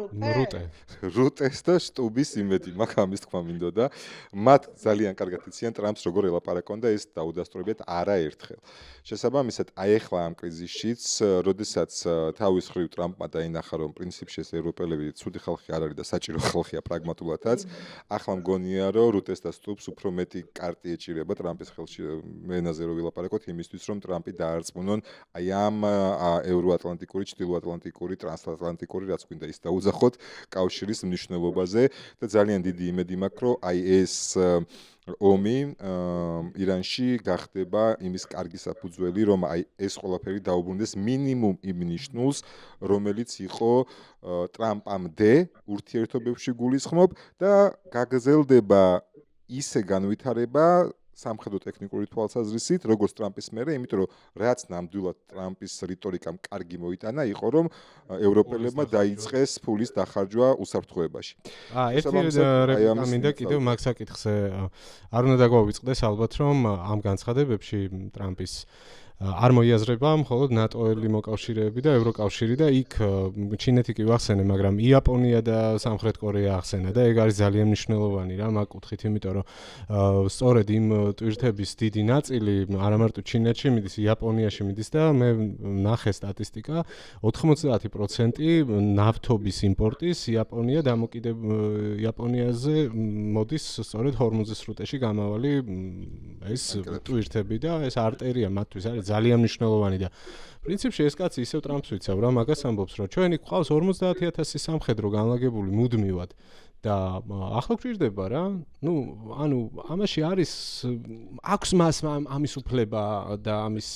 რუტეს და შტუბის იმედი მაგ ამის თქვა მინდოდა. მათ ძალიან კარგად იციან ტრამპს როგორ ელაპარაკონ და ეს დაუდასტურებიათ არაერთხელ. შესაბამისად, აი ახლა ამ კრიზისშიც, როდესაც თავის ხრივ ტრამპმა დაინახა, რომ პრინციპში ეს ევროპელები ცუდი ხალხი არ არის და საჭირო ხალხია პრაგმატულადაც, ახლა მგონია, რომ რუტეს და სტუბს უფრო მეტი კარტი ეჭირება ტრამპის ხელში ენაზე რომ ვილაპარაკოთ იმისთვის, რომ ტრამპი დაარწმუნონ აი ამ ევროატლანტიკური, ჩრდილოატლანტიკური, ტრანსატლანტიკური რაც გვინდა ის დაუძახოთ კავშირის მნიშვნელობაზე და ძალიან დიდი იმედი მაქვს, რომ აი ეს ომი ირანში გახდება იმის კარგი საფუძველი, რომ აი ეს ყველაფერი დაუბრუნდეს მინიმუმ იმ ნიშნულს, რომელიც იყო ტრამპამდე ურთიერთობებში გულისხმობ და გაგრძელდება ისე განვითარება სამხედრო ტექნიკური თვალსაზრისით, როგორც ტრამპის მერე, იმიტომ რომ რაც ნამდვილად ტრამპის რიტორიკამ კარგი მოიტანა, იყო რომ ევროპელებმა დაიწყეს ფულის დახარჯვა უსაფრთხოებაში. ერთი რეპლიკა მინდა კიდევ მაგ საკითხზე. არ უნდა დაგვავიწყდეს ალბათ, რომ ამ განცხადებებში ტრამპის არ მოიაზრება მხოლოდ ნატოელი მოკავშირეები და ევროკავშირი და იქ ჩინეთი კი ვახსენე, მაგრამ იაპონია და სამხრეთ კორეა ახსენა და ეგ არის ძალიან მნიშვნელოვანი რა მაგ კუთხით, იმიტომ რომ სწორედ იმ ტვირთების დიდი ნაწილი არა მარტო ჩინეთში მიდის, იაპონიაში მიდის და მე ნახე სტატისტიკა 90% ნავთობის იმპორტის იაპონიაზე მოდის სწორედ ჰორმუზის სრუტეში გამავალი ეს ტვირთები და ეს არტერია მათთვის არის ძალიან მნიშვნელოვანი და პრინციპში ეს კაცი ისევ ტრამპს ვიცავ რა მაგას ამბობს რომ ჩვენი გვყავს 50,000 სამხედრო განლაგებული მუდმივად და ახლა გვჭირდება რა ანუ ამაში აქვს მას ამის უფლება და ამის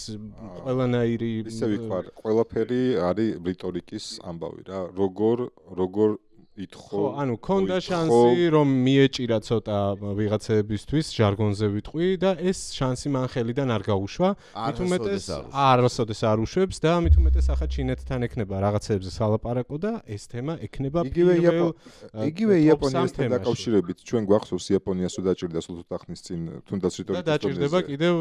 ყველანაირი ისე ვიქვარ ყველაფერი არის რიტორიკის ამბავი რა როგორ ითხოვ ანუ ქონდა შანსი რომ მიეჭირა ცოტა ვიღაცებისთვის ჟარგონზე ვიტყვი და ეს შანსი მან ხელიდან არ გაუშვა მithumetes არასოდეს არ უშვებს და მithumetes ახლა ჩინეთთან ექნება რაღაცებზე სალაპარაკო და ეს თემა ექნება იგივე იაპონიასთან დაკავშირებით ჩვენ გვახსოვს იაპონიას უდაჭირდა სულთა ხნის წინ თუნდაც რიტორიკის და დაჭირდება კიდევ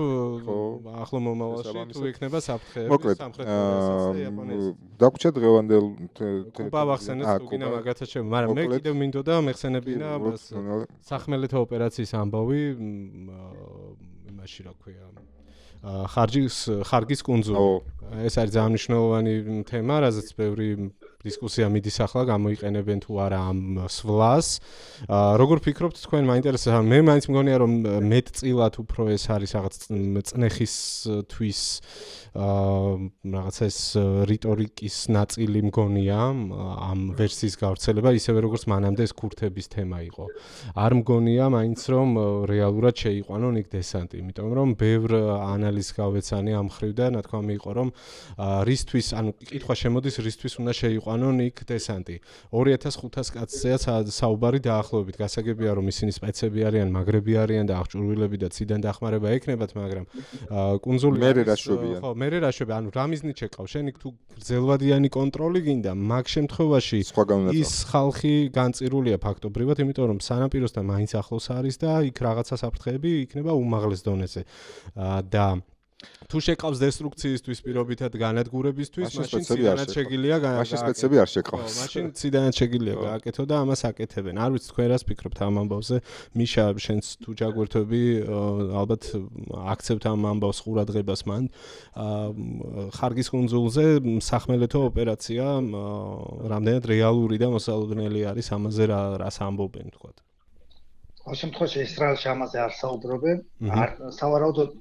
ახლო მომავალში თუ ექნება საფრთხეები სამხრეთ კორეასაც და იაპონიას დაგვრჩა დღევანდელ კუბა ვახსენეთ თუ გინდა მაგათაც მაგრამ მე კიდევ მინდოდა მეხსენებინა სახმელეთო ოპერაციის ამბავი იმაში რა ქვია ხარგის კუნძული ეს არის ძალიან მნიშვნელოვანი თემა რაზეც ბევრი დისკუსია მიდის ახლა გამოიყენებენ თუ არა ამ სვლას როგორ ფიქრობთ თქვენ მაინტერესებს მე მაინც მგონია რომ მეტწილად უფრო ეს არის რაღაც წნეხისთვის რაღაცა ეს რიტორიკის ნაწილი მგონია ამ ვერსიის გავრცელება ისევე როგორც მანამდე ეს ქურთების თემა იყო არ მგონია მაინც რომ რეალურად შეიყვანონ იქ დესანტი იმიტომ რომ ბევრ ანალიზს გავეცანი ამ ხრივ და რა თქმა მიიღო რომ რისთვის ანუ კითხვა შემოდის რისთვის უნდა შეიყვანონ იქ დესანტი 2500 კაცზეაც საუბარი დაახლოებით გასაგებია რომ ისინი სპეცები არიან მაგრები არიან და აღჭურვილები და ციდან დახმარება ექნებათ მაგრამ კუნძული მერე რაშვებიან მე რაშვები ანუ რა მიზნით შეკავ შენ იქ თუ გრძელვადიანი კონტროლი გინდა მაგ შემთხვევაში ის ხალხი განწირულია ფაქტობრივად იმიტომ რომ სანაპიროსთან მაინც ახლოს არის და იქ რაღაცა საფრთხეები იქნება უმაღლეს დონეზე და თუ შეკავს დესტრუქციისთვის პირობითად განადგურებისთვის მაშინ ციდანაც შეგიძლია მაშინ სპეცები არ შეკავს მაშინ ციდანაც შეგიძლია გააკეთო და ამას აკეთებენ არ ვიცი თქვენ რას ფიქრობთ ამ ამბავზე მიშა შენც თუ ჯაგვერთები ალბათ აქცევთ ამ ამბავს ყურადღებას მან ხარგის კუნძულზე სახმელეთო ოპერაცია რამდენად რეალური და მოსალოდნელი არის ამაზე რას ამბობენ თქვა ყოველ შემთხვევაში ისრაელში ამაზე არ საუბრობენ სავარაუდოდ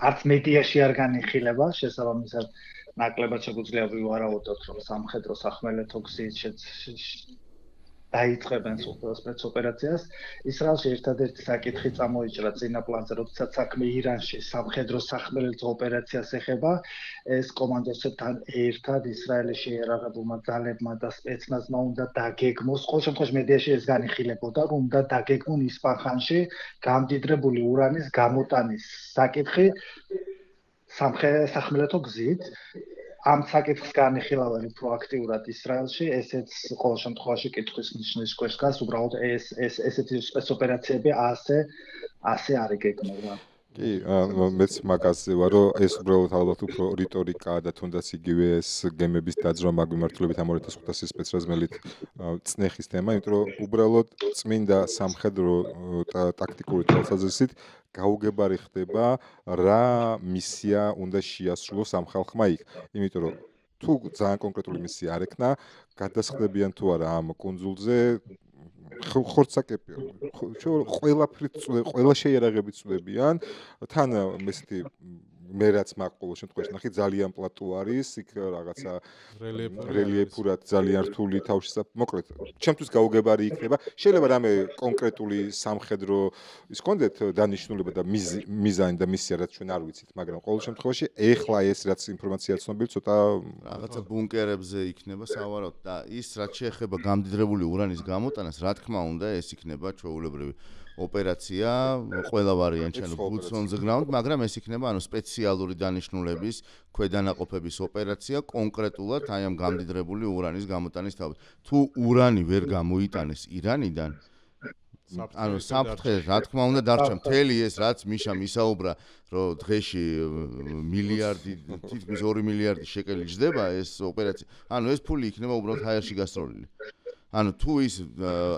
არც მედიაში არ განიხილება შესაბამისად ნაკლებად შეგვიძლია ვივარაუდოთ რომ სამხედრო სახმელეთო გზით დაიწყებენ სპეცოპერაციას ისრაელში ერთადერთი საკითხი წამოიჭრა წინა პლანზე როდესაც საქმე ირანში სამხედრო სახმელეთო ოპერაციას ეხება ეს კომანდოსებთან ერთად ისრაელის შეიარაღებულმა ძალებმა და სპეცნაზმა უნდა დაგეგმოს ყოველ შემთხვევაში მედიაში ეს განიხილებოდა რომ უნდა დაგეგმონ ისპანხანში გამდიდრებული ურანის გამოტანის საკითხი სახმელეთო გზით ამ საკითხს განიხილავენ პროაქტიურად ისრაელში, ესეც ყოველ შემთხვევაში კითხვის ნიშნის ქვეშ დგას, უბრალოდ ესეთი სპეცოპერაციები ასე არ იგეგმება. კი, მეც მაგაზე ვარ, რომ ეს უბრალოდ ალბათ უფრო რიტორიკაა და თუნდაც იგივე ეს გემების დაძრა მაგმართლებით ამ 2500 სპეცრაზმელით წნეხის თემა, იმიტომ რომ უბრალოდ წმინდა სამხედრო ტაქტიკური თვალსაზრისით გაუგებარი ხდება რა მისია უნდა შეასრულოს ამ ხალხმა იქ. იმიტომ რომ თუ ძალიან კონკრეტული მისია არ ექნა, გადასხდებიან თუ არა ამ კუნძულზე ხორცაკეპი. ყველა შეიარაღებით წვდებიან, თან ესეთი მე რაც მაგ ყოველ შემთხვევაში ნახე ძალიან პლატო არის, იქ რაღაცა რელიეფურად ძალიან რთული თავშესაფრ. მოკლედ, ჩემთვის გაუგებარი იქნება. შეიძლება რამე კონკრეტული სამხედრო ის კონდეთ დანიშნულება და მიზანი და მისია რაც ჩვენ არ ვიცით, მაგრამ ყოველ შემთხვევაში ეხლა ეს რაც ინფორმაცია ცნობილი ცოტა რაღაცა ბუნკერებზე იქნება სავარაუდოდ და ის რაც შეეხება გამდიდრებული ურანის გამოტანას, რა თქმა უნდა, ეს იქნება ჩვეულებრივი ოპერაცია ყველა ვარიანტი ანუ boots on the ground, მაგრამ ეს იქნება ანუ სპეციალური დანიშნულების ქვედანაყოფების ოპერაცია კონკრეტულად აი ამ გამდიდრებული ურანის გამოტანის თავით. თუ ურანი ვერ გამოიტანეს ირანიდან ანუ საფრთხე რა თქმა უნდა დარჩა მთელი ეს რაც მიშამ ისაუბრა რომ დღეში მილიარდი თითქმის 2 მილიარდი შეკელი ჯდება ეს ოპერაცია ანუ ეს ფული იქნება უბრალოდ ჰაერში გასწროლილი ანუ თუ ის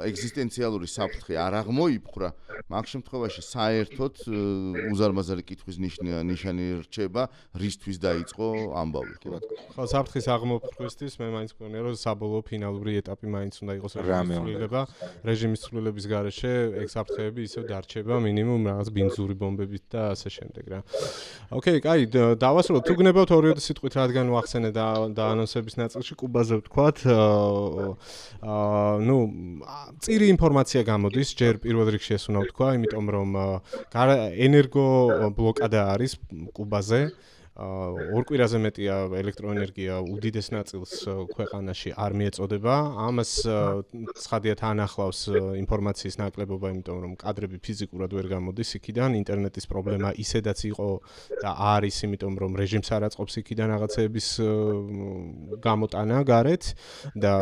ეგზისტენციალური საფრთხე არ აღმოიფხვრა მაგ შემთხვევაში საერთოდ უზარმაზარი კითხვის ნიშანი რჩება რისთვის დაიწყო ამბავი ხო საფრთხის აღმოფხვისთვის მე მაინც მგონია რომ საბოლოო ფინალური ეტაპი მაინც უნდა იყოს რეჟიმის ცვლილების გარეშე ეგ საფრთხეები ისევ დარჩება მინიმუმ რაღაც ბინძური ბომბებით და ასე შემდეგ რა ოკეი კაი დავასრულოთ თუ გნებავთ ორი სიტყვით რადგან ვახსენე და ანონსების ნაწილში კუბაზე ვთქვათ ну წირი ინფორმაცია გამოდის ჯერ პირველ რიგში ეს უნდა ვთქვა იმიტომ რომ ენერგო ბლოკადა არის კუბაზე ორ კვირაზე მეტია ელექტროენერგია უდიდეს ნაწილს ქვეყანაში არ მიეწოდება ამას ცხადია თან ახლავს ინფორმაციის ნაკლებობა იმიტომ რომ კადრები ფიზიკურად ვერ გამოდის იქიდან ინტერნეტის პრობლემა ისედაც იყო და არის იმიტომ რომ რეჟიმს არ აწყობს იქიდან რაღაცეების გამოტანა გარეთ და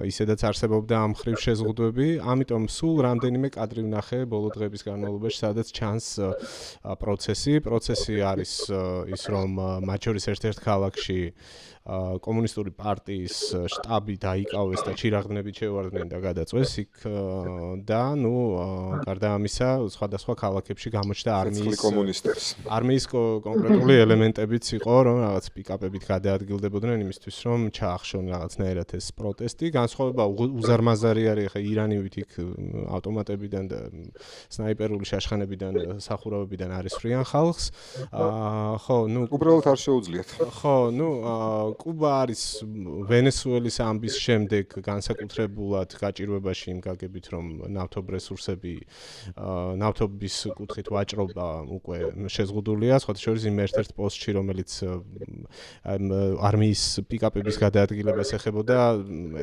ისედაც არსებობდა ამ ხრივ შეზღუდვები ამიტომ სულ რამდენიმე კადრი ვნახე ბოლო დღეების განმავლობაში სადაც ჩანს პროცესი არის ის რომ მათ შორის ერთ-ერთ ქალაქში კომუნისტური პარტიის შტაბი დაიკავეს და ჩირაღდნებით შეუვარდნენ და გადაწვეს იქ და ნუ გარდა ამისა სხვადასხვა ქალაქებში გამოჩნდა არმიის კონკრეტული ელემენტებიც იყო რომ რაღაც პიკაპებით გადაადგილდებოდნენ იმისთვის რომ ჩაახშონ რაღაცნაირად ეს პროტესტი განსხვავება უზარმაზარი არის ხა ირანივით იქ ავტომატებიდან და სნაიპერული შაშხანებიდან სახურავებიდან არის ფრიან ხალხს ხო ნუ უბრალოდ არ შეუძლიათ ხო ნუ კუბა არის ვენესუელის ამბის შემდეგ განსაკუთრებულად გაჭირვებაში იმ გაგებით რომ ნავთობ რესურსები ნავთობის კუთხით ვაჭრობა უკვე შეზღუდულია სხვათა შორის იმ ერთ-ერთ პოსტში რომელიც არმიის პიკაპების გადაადგილებას ეხებოდა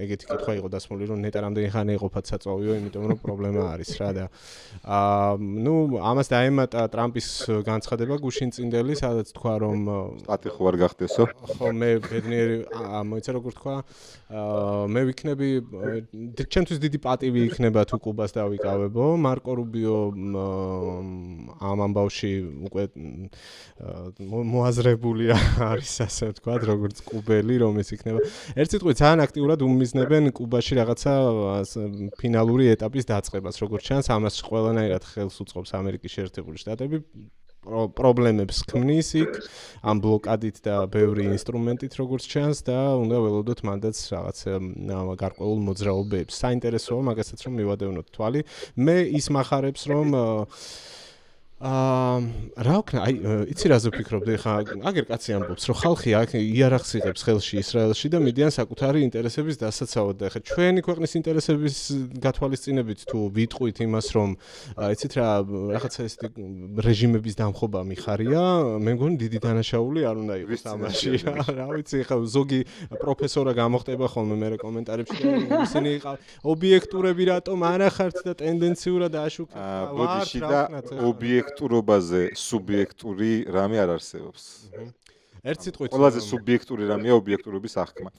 ეგეთი კითხვა იყო დასმული რომ ნეტა რამდენი ხანი ეყოფათ საწვავიო იმიტომ რომ პრობლემა არის რა და ნუ ამას დაემატა ტრამპის განცხადება გუშინწინდელი სადაც თქვა რომ სტატი ხო არ გახდესო ხო მე ბედნიერი მოიცა როგორ თქვა მე ვიქნები ჩემთვის დიდი პატივი იქნება თუ კუბას დავიკავებო მარკო რუბიო ამ ამბავში უკვე მოაზრებული არის ასე ვთქვა როგორც კუბელი რომ ეს იქნება ერთ სიტყვით ძალიან აქტიურად უმიზნებენ კუბაში რაღაცა ფინალური ეტაპის დაწყებას როგორც ჩანს ამას ყველანაირად ხელს უწყობს ამერიკის შეერთებული შტატები პრობლემებს ქმნის იქ ამ ბლოკადით და ბევრი ინსტრუმენტით როგორც ჩანს და უნდა ველოდოთ მანდაც რაღაც გარკვეულ მოძრაობებს საინტერესოა მაგასაც რომ მივადევნოთ თვალი მე ის მახარებს რომ რა ვქნა აი იცი რაზე ვფიქრობდი ხა აგერ კაცი ამბობს რომ ხალხი აქ იარაღს იღებს ხელში ისრაელში და მიდიან საკუთარი ინტერესების დასაცავად და ხა ჩვენი ქვეყნის ინტერესების გათვალისწინებით თუ ვიტყვით იმას რომ იცით რა რაღაცა ეს რეჟიმების დამხობა მიხარია მე მგონი დიდი დანაშაული არ უნდა იყოს ამაში რა ვიცი ხა ზოგი პროფესორა გამოხტება ხოლმე მე კომენტარებში და ისინი ობიექტურები რატომ არ ახართ და ტენდენციურად აშუქებთ ბოდიში და ობიექტურობაზე სუბიექტური რამე არ არსებობს. ერთ სიტყვით ყველაზე სუბიექტური რამეა ობიექტურობის აღქმა.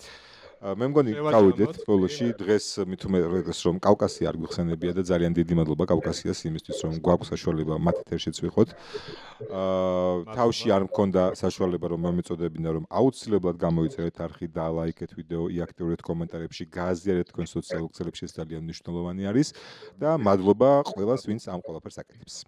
მე მგონი გავიდეთ ბოლოში დღეს მით უმეტეს რომ კავკასია არ გვიხსენებია და ძალიან დიდი მადლობა კავკასიას იმისთვის რომ გვაქვს საშუალება მათ ეთერშიც ვიყოთ. თავში არ მქონდა საშუალება რომ მომეწოდებინა რომ აუცილებლად გამოიწერეთ არხი და ლაიქეთ ვიდეო, იაქტიურეთ კომენტარებში, გააზიარეთ თქვენ სოციალურ ქსელებში, ეს ძალიან მნიშვნელოვანი არის და მადლობა ყველას ვინც ამ ყველაფერს აკეთებს.